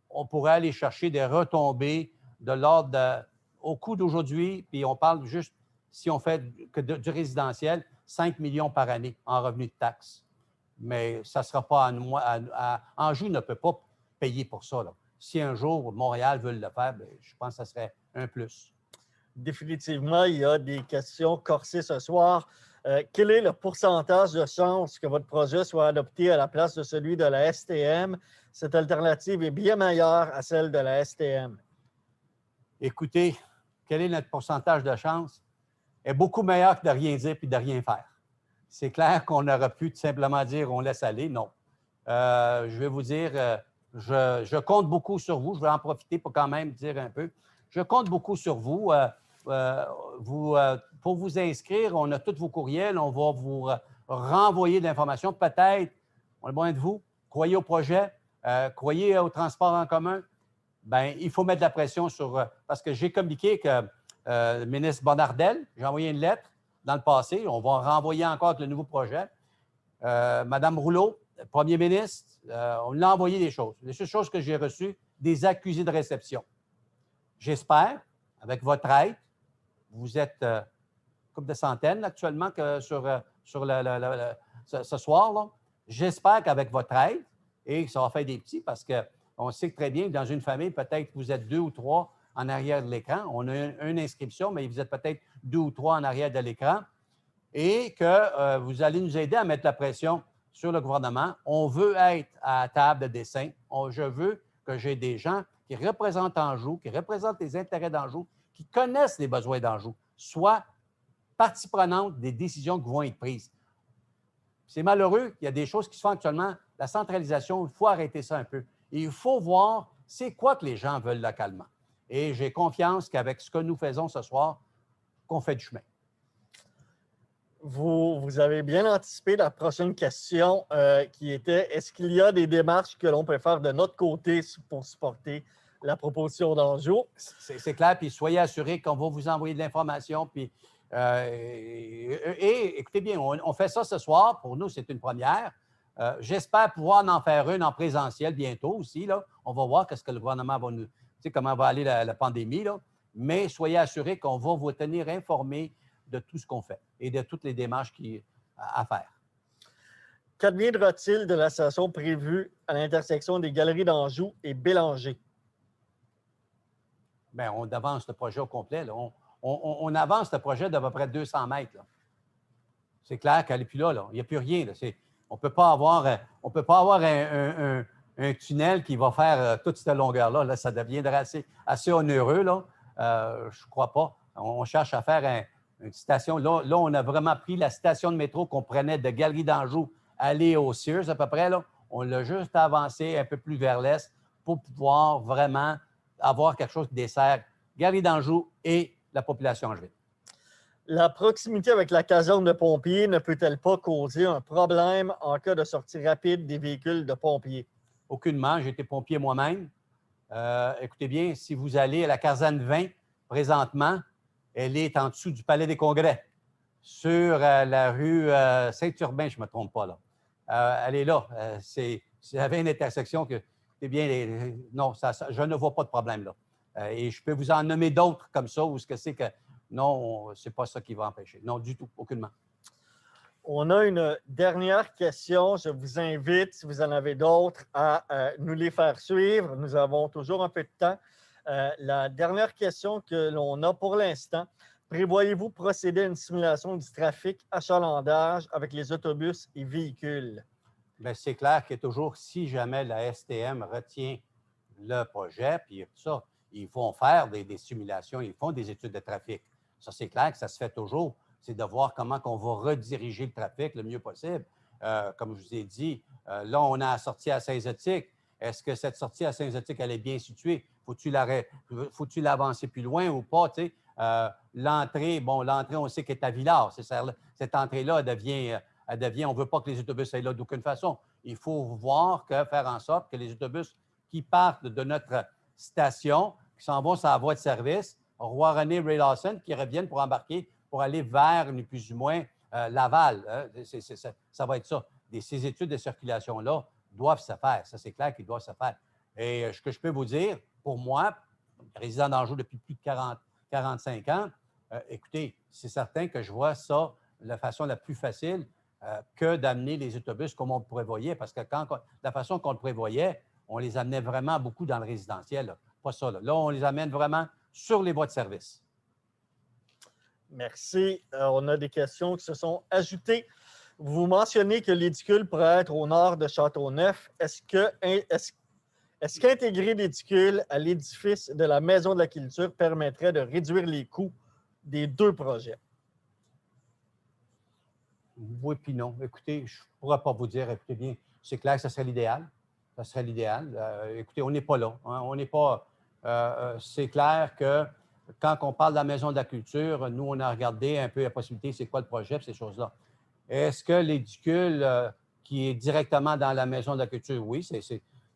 On pourrait aller chercher des retombées de l'ordre au coût d'aujourd'hui, puis on parle juste, si on fait que du résidentiel, 5 millions par année en revenus de taxes. Mais ça ne sera pas Anjou ne peut pas payer pour ça. Là. Si un jour Montréal veut le faire, bien, je pense que ça serait un plus. Définitivement, il y a des questions corsées ce soir. Quel est le pourcentage de chances que votre projet soit adopté à la place de celui de la STM? Cette alternative est bien meilleure à celle de la STM. Écoutez, quel est notre pourcentage de chance? Est beaucoup meilleur que de rien dire puis de rien faire. C'est clair qu'on aurait pu tout simplement dire on laisse aller. Non. Je vais vous dire, je compte beaucoup sur vous. Je vais en profiter pour quand même dire un peu. Je compte beaucoup sur vous. Pour vous inscrire, on a tous vos courriels. On va vous renvoyer de l'information. Peut-être, on est loin de vous. Croyez au projet. Croyez au transport en commun. Bien, il faut mettre de la pression sur... parce que j'ai communiqué que le ministre Bonnardel, j'ai envoyé une lettre dans le passé. On va renvoyer encore avec le nouveau projet. Madame Rouleau, premier ministre, on l'a envoyé des choses. Les choses que j'ai reçues, des accusés de réception. J'espère, avec votre aide, vous êtes une couple de centaines actuellement sur ce soir, là. J'espère qu'avec votre aide, et ça va faire des petits parce qu'on sait très bien que dans une famille, peut-être vous êtes 2 ou 3 en arrière de l'écran. On a une inscription, mais vous êtes peut-être 2 ou 3 en arrière de l'écran. Et que vous allez nous aider à mettre la pression sur le gouvernement. On veut être à la table de dessin. Je veux que j'ai des gens qui représentent Anjou, qui représentent les intérêts d'Anjou, qui connaissent les besoins d'Anjou, soient partie prenante des décisions qui vont être prises. C'est malheureux qu'il y a des choses qui se font actuellement. La centralisation, il faut arrêter ça un peu. Et il faut voir c'est quoi que les gens veulent localement. Et j'ai confiance qu'avec ce que nous faisons ce soir, qu'on fait du chemin. Vous avez bien anticipé la prochaine question qui était est-ce qu'il y a des démarches que l'on peut faire de notre côté pour supporter la proposition d'Anjou? C'est clair, puis soyez assurés qu'on va vous envoyer de l'information. Puis, écoutez bien, on fait ça ce soir. Pour nous, c'est une première. J'espère pouvoir en faire une en présentiel bientôt aussi. Là. On va voir ce que le gouvernement va nous... Tu sais, comment va aller la pandémie. Là. Mais soyez assurés qu'on va vous tenir informés de tout ce qu'on fait et de toutes les démarches à faire. Qu'adviendra-t-il de la station prévue à l'intersection des Galeries d'Anjou et Bélanger? Bien, on avance le projet au complet. Là. On avance le projet d'à peu près 200 mètres. Là. C'est clair qu'elle n'est plus là. Il n'y a plus rien. Là. On ne peut pas avoir un tunnel qui va faire toute cette longueur-là. Là, ça deviendrait assez onéreux. Là. Je ne crois pas. On cherche à faire une station. Là, on a vraiment pris la station de métro qu'on prenait de Galerie d'Anjou, aller au Sears à peu près. Là. On l'a juste avancé un peu plus vers l'est pour pouvoir vraiment avoir quelque chose qui dessert Galerie d'Anjou et la population angevine. La proximité avec la caserne de pompiers ne peut-elle pas causer un problème en cas de sortie rapide des véhicules de pompiers? Aucunement. J'ai été pompier moi-même. Écoutez bien, si vous allez à la caserne 20, présentement, elle est en dessous du Palais des Congrès, sur la rue Saint-Urbain, je ne me trompe pas là. Elle est là. C'est avec une intersection que, eh bien, non, je ne vois pas de problème là. Et je peux vous en nommer d'autres comme ça, où ce que c'est que, non, ce n'est pas ça qui va empêcher. Non, du tout, aucunement. On a une dernière question. Je vous invite, si vous en avez d'autres, à nous les faire suivre. Nous avons toujours un peu de temps. La dernière question que l'on a pour l'instant, prévoyez-vous procéder à une simulation du trafic achalandage avec les autobus et véhicules? Bien, c'est clair que toujours, si jamais la STM retient le projet, puis tout ça, ils vont faire des simulations, ils font des études de trafic. Ça, c'est clair que ça se fait toujours. C'est de voir comment on va rediriger le trafic le mieux possible. Comme je vous ai dit, là, on a la sortie à Saint-Zotique. Est-ce que cette sortie à Saint-Zotique, elle est bien située? Faut-tu l'avancer plus loin ou pas? L'entrée, on sait qu'elle est à Villars. Cette entrée-là, elle devient, on ne veut pas que les autobus aillent là d'aucune façon. Il faut faire en sorte que les autobus qui partent de notre station, qui s'en vont sur la voie de service, Roi-René, Ray-Lawson, qui reviennent pour embarquer, pour aller vers, ni plus ou moins, Laval. Hein? Ça va être ça. Ces études de circulation-là doivent se faire. Ça, c'est clair qu'ils doivent se faire. Et ce que je peux vous dire, pour moi, résident d'Anjou depuis plus de 45 ans, écoutez, c'est certain que je vois ça de la façon la plus facile que d'amener les autobus comme on le prévoyait. Parce que la façon qu'on le prévoyait, on les amenait vraiment beaucoup dans le résidentiel. Là. Pas ça. Là, on les amène vraiment sur les voies de service. Merci. On a des questions qui se sont ajoutées. Vous mentionnez que l'édicule pourrait être au nord de Châteauneuf. Est-ce qu'intégrer l'édicule à l'édifice de la Maison de la Culture permettrait de réduire les coûts des deux projets? Oui, puis non. Écoutez, je ne pourrais pas vous dire. Écoutez bien, c'est clair que ce serait l'idéal. Ça serait l'idéal. Écoutez, on n'est pas là. Hein. On n'est pas. C'est clair que quand on parle de la Maison de la Culture, nous, on a regardé un peu la possibilité, c'est quoi le projet, ces choses-là. Est-ce que l'édicule qui est directement dans la Maison de la Culture? Oui,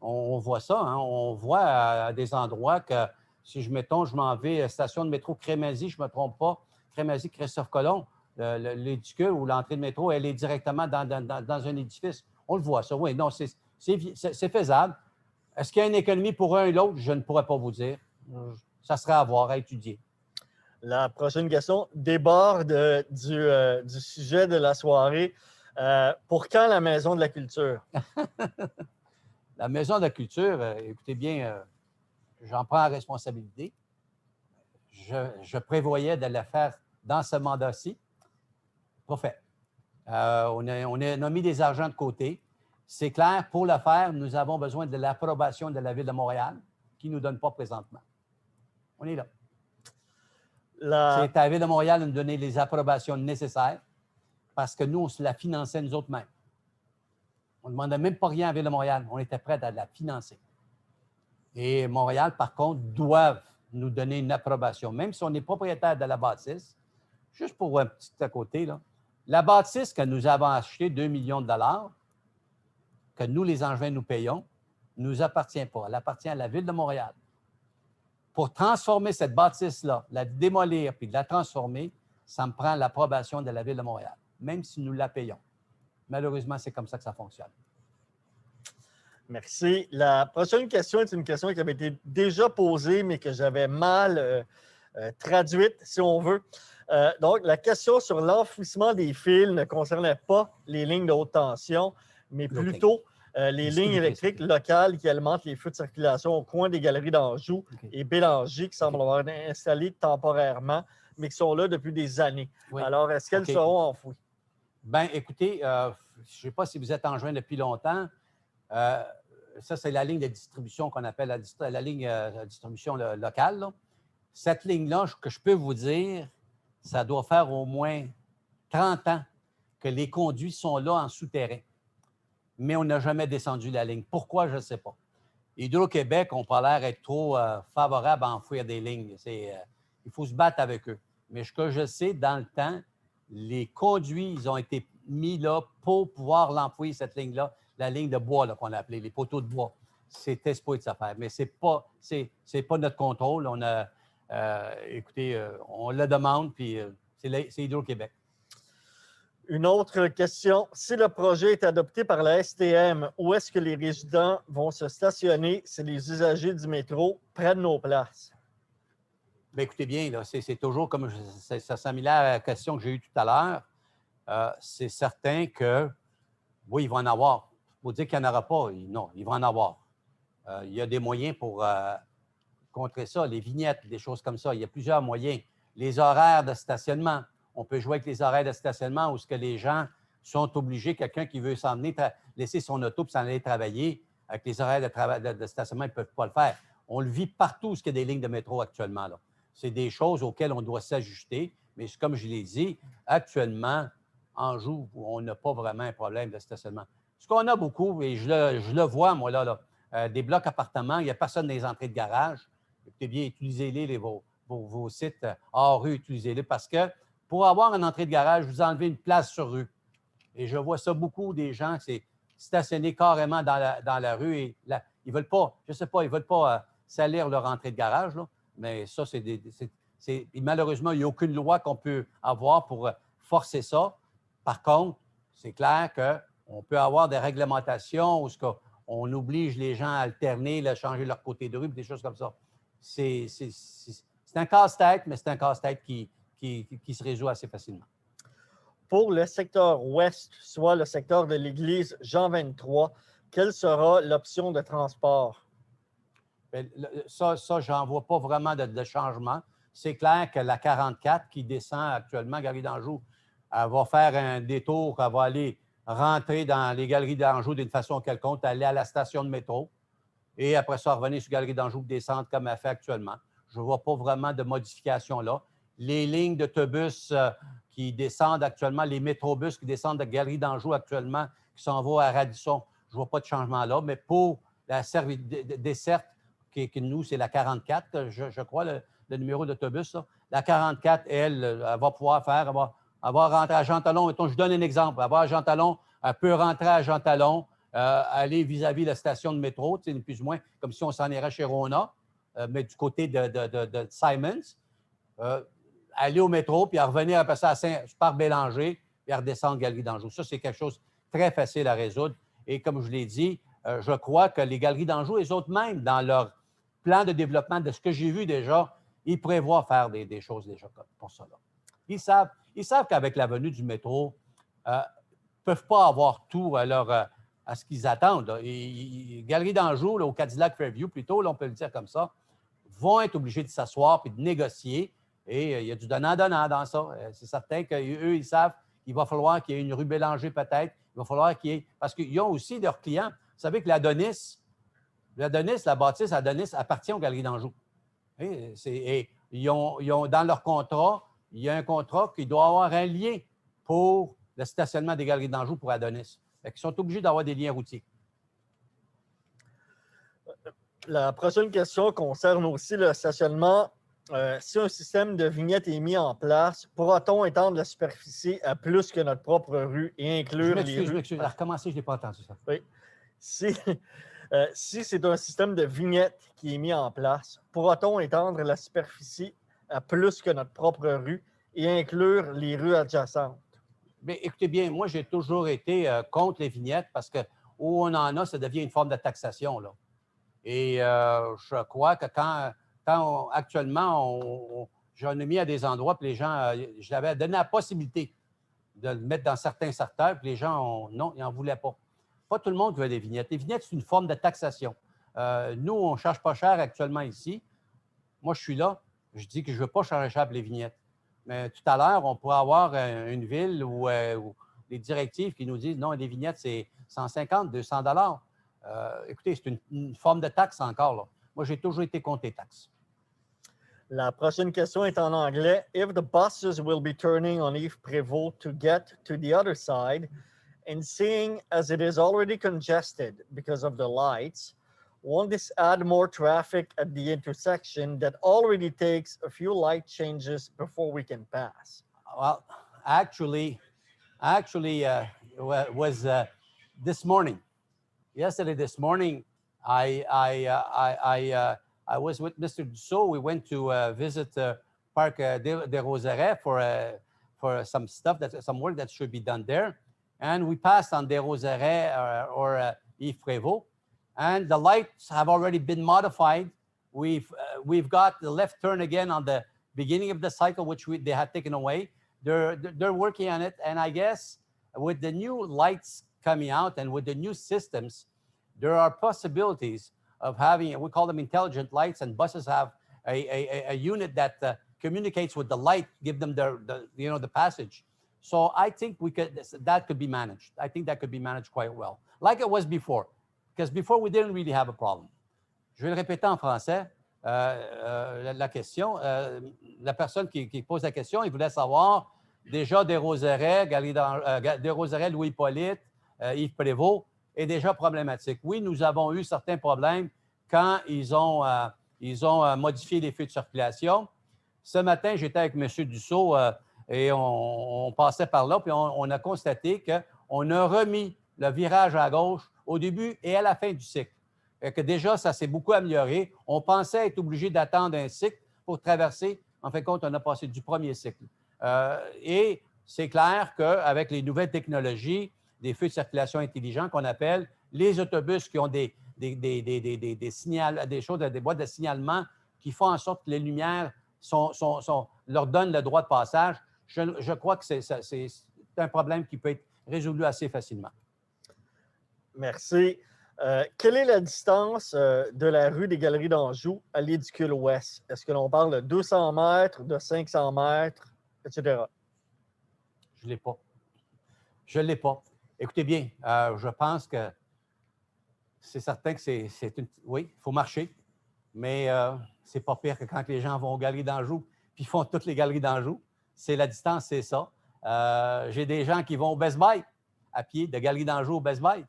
on voit ça. Hein. On voit à des endroits que, si je m'en vais à la station de métro Crémazie, je ne me trompe pas, Crémazie-Christophe-Colomb, l'édicule ou l'entrée de métro, elle est directement dans un édifice. On le voit, ça. Oui, non, c'est faisable. Est-ce qu'il y a une économie pour un et l'autre? Je ne pourrais pas vous dire. Ça serait à voir, à étudier. La prochaine question déborde du sujet de la soirée. Pour quand la Maison de la Culture? La Maison de la Culture, écoutez bien, j'en prends la responsabilité. Je prévoyais de la faire dans ce mandat-ci. Pas fait. On a mis des argents de côté. C'est clair, pour le faire, nous avons besoin de l'approbation de la Ville de Montréal, qui ne nous donne pas présentement. On est là. C'est à la Ville de Montréal de nous donner les approbations nécessaires parce que nous, on se la finançait nous autres mêmes. On ne demandait même pas rien à la Ville de Montréal. On était prêts à la financer. Et Montréal, par contre, doivent nous donner une approbation. Même si on est propriétaire de la bâtisse, juste pour un petit à côté, là, la bâtisse que nous avons achetée, 2 millions de dollars, que nous, les Angevins, nous payons, ne nous appartient pas. Elle appartient à la Ville de Montréal. Pour transformer cette bâtisse-là, la démolir puis de la transformer, ça me prend l'approbation de la Ville de Montréal, même si nous la payons. Malheureusement, c'est comme ça que ça fonctionne. Merci. La prochaine question est une question qui avait été déjà posée, mais que j'avais mal traduite, si on veut. Donc, la question sur l'enfouissement des fils ne concernait pas les lignes de haute tension, mais plutôt les lignes électriques locales qui alimentent les feux de circulation au coin des galeries d'Anjou et Bélanger, qui semblent avoir été installées temporairement, mais qui sont là depuis des années. Oui. Alors, est-ce qu'elles seront enfouies? Bien, écoutez, je ne sais pas si vous êtes enjoint depuis longtemps. Ça, c'est la ligne de distribution qu'on appelle la ligne de distribution locale. Là. Cette ligne-là, que je peux vous dire, ça doit faire au moins 30 ans que les conduits sont là en souterrain. Mais on n'a jamais descendu la ligne. Pourquoi, je ne sais pas. Hydro-Québec n'a pas l'air d'être trop favorable à enfouir des lignes. Il faut se battre avec eux. Mais ce que je sais, dans le temps, les conduits, ils ont été mis là pour pouvoir l'enfouir, cette ligne-là, la ligne de bois là, qu'on a appelée, les poteaux de bois. C'était ce de s'affaire. Mais ce n'est pas notre contrôle. Écoutez, on le demande, puis c'est Hydro-Québec. Une autre question. Si le projet est adopté par la STM, où est-ce que les résidents vont se stationner si les usagers du métro prennent nos places? Bien, écoutez bien, là, c'est toujours comme ça similaire à la question que j'ai eue tout à l'heure. C'est certain que, oui, il va en avoir. Il faut dire qu'il n'y en aura pas. Non, il va en avoir. Il y a des moyens pour contrer ça, les vignettes, des choses comme ça. Il y a plusieurs moyens. Les horaires de stationnement. On peut jouer avec les horaires de stationnement où ce que les gens sont obligés, quelqu'un qui veut s'en venir, laisser son auto et s'en aller travailler, avec les horaires de stationnement, ils ne peuvent pas le faire. On le vit partout où il y a des lignes de métro actuellement. Là. C'est des choses auxquelles on doit s'ajuster. Mais comme je l'ai dit, actuellement, en Anjou, on n'a pas vraiment un problème de stationnement. Ce qu'on a beaucoup, et je le vois, moi, là, des blocs appartements, il n'y a personne dans les entrées de garage. Écoutez bien, utilisez-les, vos sites hors rue, utilisez-les parce que pour avoir une entrée de garage, vous enlevez une place sur rue. Et je vois ça beaucoup des gens, c'est stationner carrément dans la rue et ils ne veulent pas, je ne sais pas, ils ne veulent pas salir leur entrée de garage, là, mais ça, malheureusement, il n'y a aucune loi qu'on peut avoir pour forcer ça. Par contre, c'est clair qu'on peut avoir des réglementations où on oblige les gens à alterner, à changer leur côté de rue, des choses comme ça. C'est un casse-tête, mais c'est un casse-tête qui se résout assez facilement. Pour le secteur ouest, soit le secteur de l'église Jean 23, quelle sera l'option de transport? Bien, ça j'en vois pas vraiment de changement. C'est clair que la 44 qui descend actuellement, Galerie d'Anjou, elle va faire un détour, elle va aller rentrer dans les Galeries d'Anjou d'une façon quelconque, aller à la station de métro et après ça, revenir sur Galerie d'Anjou, descendre comme elle fait actuellement. Je ne vois pas vraiment de modification là. Les lignes d'autobus qui descendent actuellement, les métrobus qui descendent de Galerie d'Anjou actuellement, qui s'en vont à Radisson, je ne vois pas de changement là. Mais pour la desserte, qui nous, c'est la 44, je crois, le numéro d'autobus. Là. La 44, elle va pouvoir faire, elle va rentrer à Jean Talon. Mettons, je donne un exemple. Elle va à Jean Talon, elle peut rentrer à Jean Talon, aller vis-à-vis de la station de métro, plus ou moins comme si on s'en irait chez Rona, mais du côté de Simons. Aller au métro, puis à revenir après ça par Bélanger, puis à redescendre Galerie d'Anjou. Ça, c'est quelque chose de très facile à résoudre. Et comme je l'ai dit, je crois que les Galeries d'Anjou, les autres même, dans leur plan de développement, de ce que j'ai vu déjà, ils prévoient faire des choses déjà pour ça. Là. Ils savent qu'avec la venue du métro, ils ne peuvent pas avoir tout à ce qu'ils attendent. Galeries d'Anjou, là, au Cadillac Fairview, plutôt, là, on peut le dire comme ça, vont être obligés de s'asseoir et de négocier. Et il y a du donnant-donnant dans ça. C'est certain qu'eux, ils savent qu'il va falloir qu'il y ait une rue Bélanger peut-être. Il va falloir qu'il y ait... Parce qu'ils ont aussi leurs clients. Vous savez que l'Adonis, la bâtisse Adonis appartient aux Galeries d'Anjou. Et ils ont dans leur contrat, il y a un contrat qui doit avoir un lien pour le stationnement des Galeries d'Anjou pour Adonis. Ils sont obligés d'avoir des liens routiers. La prochaine question concerne aussi le stationnement. Si un système de vignettes est mis en place, pourra-t-on étendre la superficie à plus que notre propre rue et inclure les rues? Je m'excuse. À recommencer, je n'ai pas entendu ça. Oui. Si c'est un système de vignettes qui est mis en place, pourra-t-on étendre la superficie à plus que notre propre rue et inclure les rues adjacentes? Mais écoutez bien, moi, j'ai toujours été contre les vignettes parce que où on en a, ça devient une forme de taxation. Là. Et je crois que actuellement, j'en ai mis à des endroits, puis les gens, je l'avais donné la possibilité de le mettre dans certains secteurs, puis les gens, non, ils n'en voulaient pas. Pas tout le monde veut des vignettes. Les vignettes, c'est une forme de taxation. Nous, on ne charge pas cher actuellement ici. Moi, je suis là. Je dis que je ne veux pas charger cher pour les vignettes. Mais tout à l'heure, on pourrait avoir une ville où des directives qui nous disent non, les vignettes, c'est 150, 200 $. Écoutez, c'est une forme de taxe encore. Là. Moi, j'ai toujours été contre les taxes. La prochaine question est en anglais. If the buses will be turning on Yves Prévost to get to the other side, and seeing as it is already congested because of the lights, won't this add more traffic at the intersection that already takes a few light changes before we can pass? Well, actually, was this morning. Yesterday, this morning, I was with Mr. Dussault. We went to visit Parc des Roseraies for some stuff, some work that should be done there. And we passed on des Roseraies or Yves Prévost. And the lights have already been modified. We've got the left turn again on the beginning of the cycle, which they had taken away. They're working on it. And I guess with the new lights coming out and with the new systems, there are possibilities of having, we call them intelligent lights, and buses have a unit that communicates with the light, give them the passage. So I think that could be managed. I think that could be managed quite well, like it was before, because before we didn't really have a problem. Je vais le répéter en français. La question, la personne qui pose la question, il voulait savoir déjà Desroserets, Desroserets, Louis-Hippolyte, Yves Prévost est déjà problématique. Oui, nous avons eu certains problèmes quand ils ont modifié les feux de circulation. Ce matin, j'étais avec M. Dussault et on passait par là, puis on a constaté qu'on a remis le virage à gauche au début et à la fin du cycle. Et que déjà, ça s'est beaucoup amélioré. On pensait être obligé d'attendre un cycle pour traverser. En fin de compte, on a passé du premier cycle. Et c'est clair qu'avec les nouvelles technologies, des feux de circulation intelligents qu'on appelle, les autobus qui ont des boîtes de signalement qui font en sorte que les lumières leur donnent le droit de passage, je crois que c'est un problème qui peut être résolu assez facilement. Merci. Quelle est la distance de la rue des Galeries d'Anjou à l'édicule ouest? Est-ce que l'on parle de 200 mètres, de 500 mètres, etc.? Je ne l'ai pas. Je ne l'ai pas. Écoutez bien, je pense que c'est certain que c'est une... Oui, il faut marcher, mais c'est pas pire que quand les gens vont aux Galeries d'Anjou puis font toutes les Galeries d'Anjou. C'est la distance, c'est ça. J'ai des gens qui vont au Best Buy à pied, de Galeries d'Anjou au Best Buy.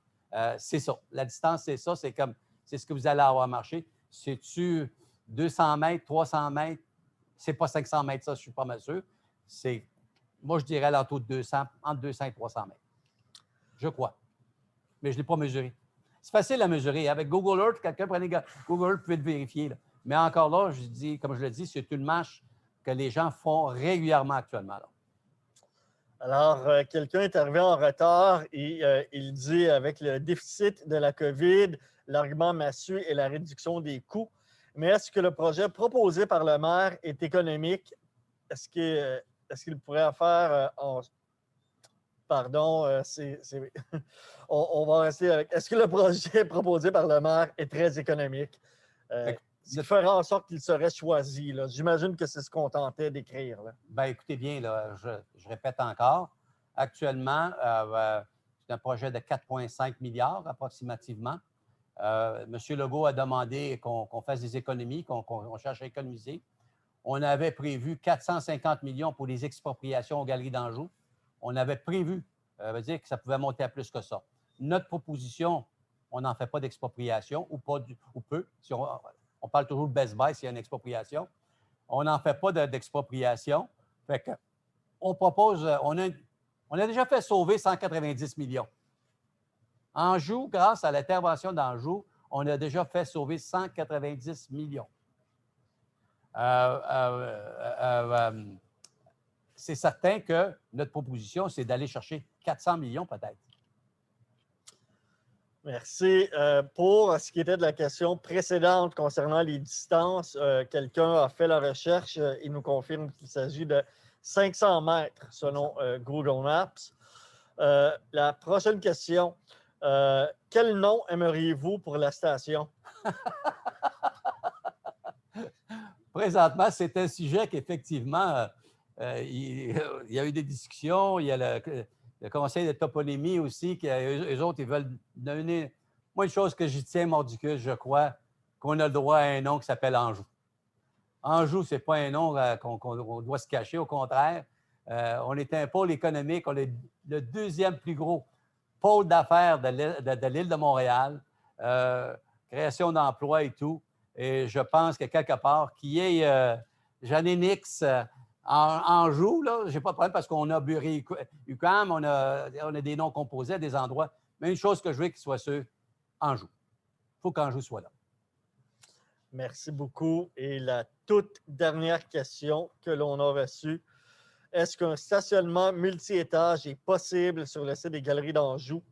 C'est ça. La distance, c'est ça. C'est ce que vous allez avoir marché. C'est-tu 200 mètres, 300 mètres? C'est pas 500 mètres, ça, je suis pas mal sûr. Moi, je dirais entre 200 et 300 mètres. Je crois. Mais je ne l'ai pas mesuré. C'est facile à mesurer. Avec Google Earth, quelqu'un prenait Google Earth, vous pouvez le vérifier. Là. Mais encore là, comme je le dis, c'est une marche que les gens font régulièrement actuellement. Là. Alors, quelqu'un est arrivé en retard et il dit, avec le déficit de la COVID, l'argument massue est la réduction des coûts. Mais est-ce que le projet proposé par le maire est économique? Est-ce qu'il pourrait en faire Pardon, on va rester avec... Est-ce que le projet proposé par le maire est très économique? Ce qui ferait en sorte qu'il serait choisi. J'imagine que c'est ce qu'on tentait d'écrire. Bien, écoutez bien, là, je répète encore. Actuellement, c'est un projet de 4,5 milliards approximativement. M. Legault a demandé qu'on fasse des économies, qu'on cherche à économiser. On avait prévu 450 millions pour les expropriations aux Galeries d'Anjou. On avait prévu, ça veut dire que ça pouvait monter à plus que ça. Notre proposition, on n'en fait pas d'expropriation ou peu. Si on parle toujours de Best Buy s'il y a une expropriation. On n'en fait pas d'expropriation. Fait que on propose, on a déjà fait sauver 190 millions. Anjou, grâce à l'intervention d'Anjou, on a déjà fait sauver 190 millions. C'est certain que notre proposition, c'est d'aller chercher 400 millions peut-être. Merci. Pour ce qui était de la question précédente concernant les distances, quelqu'un a fait la recherche et nous confirme qu'il s'agit de 500 mètres selon Google Maps. La prochaine question. Quel nom aimeriez-vous pour la station? Présentement, c'est un sujet qu'effectivement, il y a eu des discussions. Il y a le conseil de toponymie aussi, eux autres, ils veulent donner... Moi, une chose que j'y tiens mordicus, je crois, qu'on a le droit à un nom qui s'appelle Anjou. Anjou, ce n'est pas un nom qu'on doit se cacher, au contraire. On est un pôle économique, on est le deuxième plus gros pôle d'affaires de l'île de Montréal, création d'emplois et tout. Et je pense que quelque part, qu'il y ait Jeanne-Nix Anjou, là, je n'ai pas de problème parce qu'on a Bury UQAM, on a des noms composés à des endroits. Mais une chose que je veux qu'il soit sûr, Anjou. Il faut qu'Anjou soit là. Merci beaucoup. Et la toute dernière question que l'on a reçue. Est-ce qu'un stationnement multi-étage est possible sur le site des Galeries d'Anjou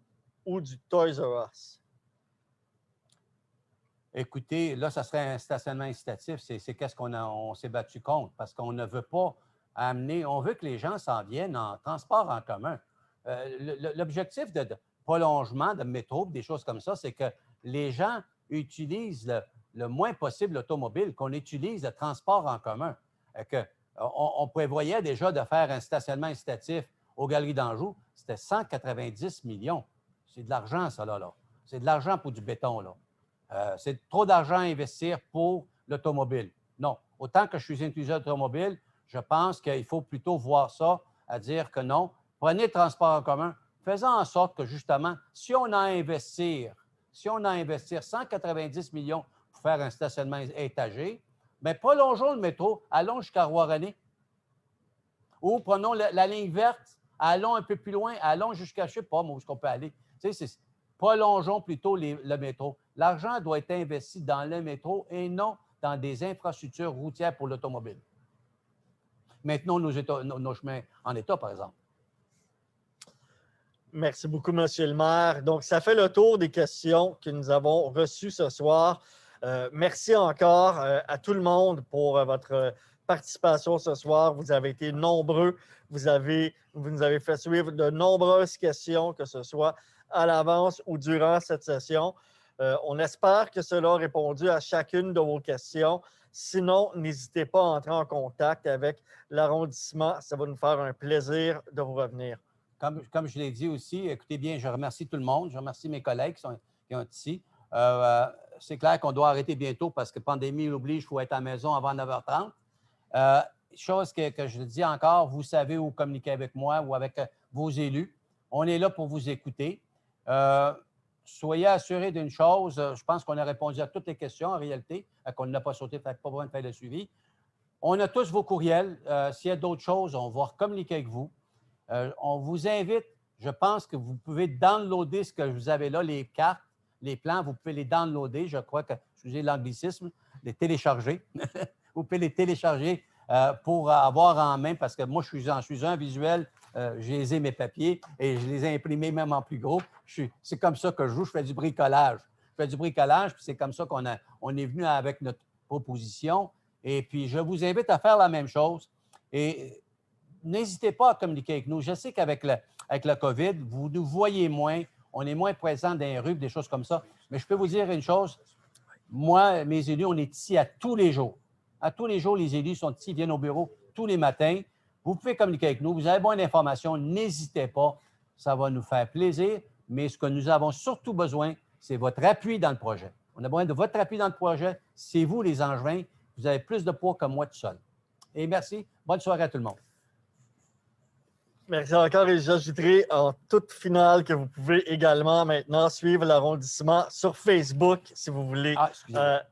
ou du Toys R Us? Écoutez, là, ça serait un stationnement incitatif. C'est qu'est-ce qu'on s'est battu contre parce qu'on ne veut pas amener, on veut que les gens s'en viennent en transport en commun. L'objectif de prolongement de métro, des choses comme ça, c'est que les gens utilise le moins possible l'automobile, qu'on utilise le transport en commun. On prévoyait déjà de faire un stationnement incitatif aux Galeries d'Anjou. C'était 190 millions. C'est de l'argent, ça, là. C'est de l'argent pour du béton, là. C'est trop d'argent à investir pour l'automobile. Non. Autant que je suis enthousiaste automobile, je pense qu'il faut plutôt voir ça à dire que non. Prenez le transport en commun. Faisons en sorte que, justement, si on a à investir 190 millions pour faire un stationnement étagé, bien, prolongeons le métro, allons jusqu'à Rouen-René. Ou prenons la ligne verte, allons un peu plus loin, allons jusqu'à, je ne sais pas, où est-ce qu'on peut aller. Tu sais, prolongeons plutôt le métro. L'argent doit être investi dans le métro et non dans des infrastructures routières pour l'automobile. Maintenons nos chemins en état, par exemple. Merci beaucoup, M. le maire. Donc, ça fait le tour des questions que nous avons reçues ce soir. Merci encore à tout le monde pour votre participation ce soir. Vous avez été nombreux. Vous nous avez fait suivre de nombreuses questions, que ce soit à l'avance ou durant cette session. On espère que cela a répondu à chacune de vos questions. Sinon, n'hésitez pas à entrer en contact avec l'arrondissement. Ça va nous faire un plaisir de vous revenir. Comme je l'ai dit aussi, écoutez bien, je remercie tout le monde. Je remercie mes collègues qui sont ici. C'est clair qu'on doit arrêter bientôt parce que pandémie oblige, il faut être à la maison avant 9h30. Chose que je le dis encore, vous savez où communiquer avec moi ou avec vos élus. On est là pour vous écouter. Soyez assurés d'une chose, je pense qu'on a répondu à toutes les questions en réalité, qu'on n'a pas sauté, pas besoin de faire le suivi. On a tous vos courriels. S'il y a d'autres choses, on va communiquer avec vous. On vous invite, je pense que vous pouvez downloader ce que vous avez là, les cartes, les plans, vous pouvez les downloader, je crois que, excusez l'anglicisme, les télécharger. Vous pouvez les télécharger pour avoir en main, parce que moi, je suis un visuel, j'ai mes papiers et je les ai imprimés même en plus gros. C'est comme ça que je joue, je fais du bricolage. Puis c'est comme ça qu'on est venu avec notre proposition. Et puis, je vous invite à faire la même chose. Et n'hésitez pas à communiquer avec nous. Je sais qu'avec la COVID, vous nous voyez moins, on est moins présents dans les rues, des choses comme ça. Mais je peux vous dire une chose, moi, mes élus, on est ici à tous les jours. À tous les jours, les élus sont ici, viennent au bureau tous les matins. Vous pouvez communiquer avec nous. Vous avez besoin d'informations, n'hésitez pas. Ça va nous faire plaisir. Mais ce que nous avons surtout besoin, c'est votre appui dans le projet. On a besoin de votre appui dans le projet. C'est vous, les Angevins. Vous avez plus de poids que moi tout seul. Et merci. Bonne soirée à tout le monde. Merci encore et j'ajouterai en toute finale que vous pouvez également maintenant suivre l'arrondissement sur Facebook si vous voulez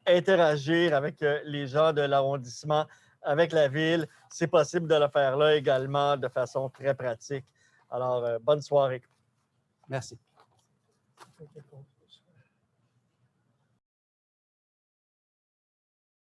interagir avec les gens de l'arrondissement, avec la ville. C'est possible de le faire là également de façon très pratique. Alors, bonne soirée. Merci.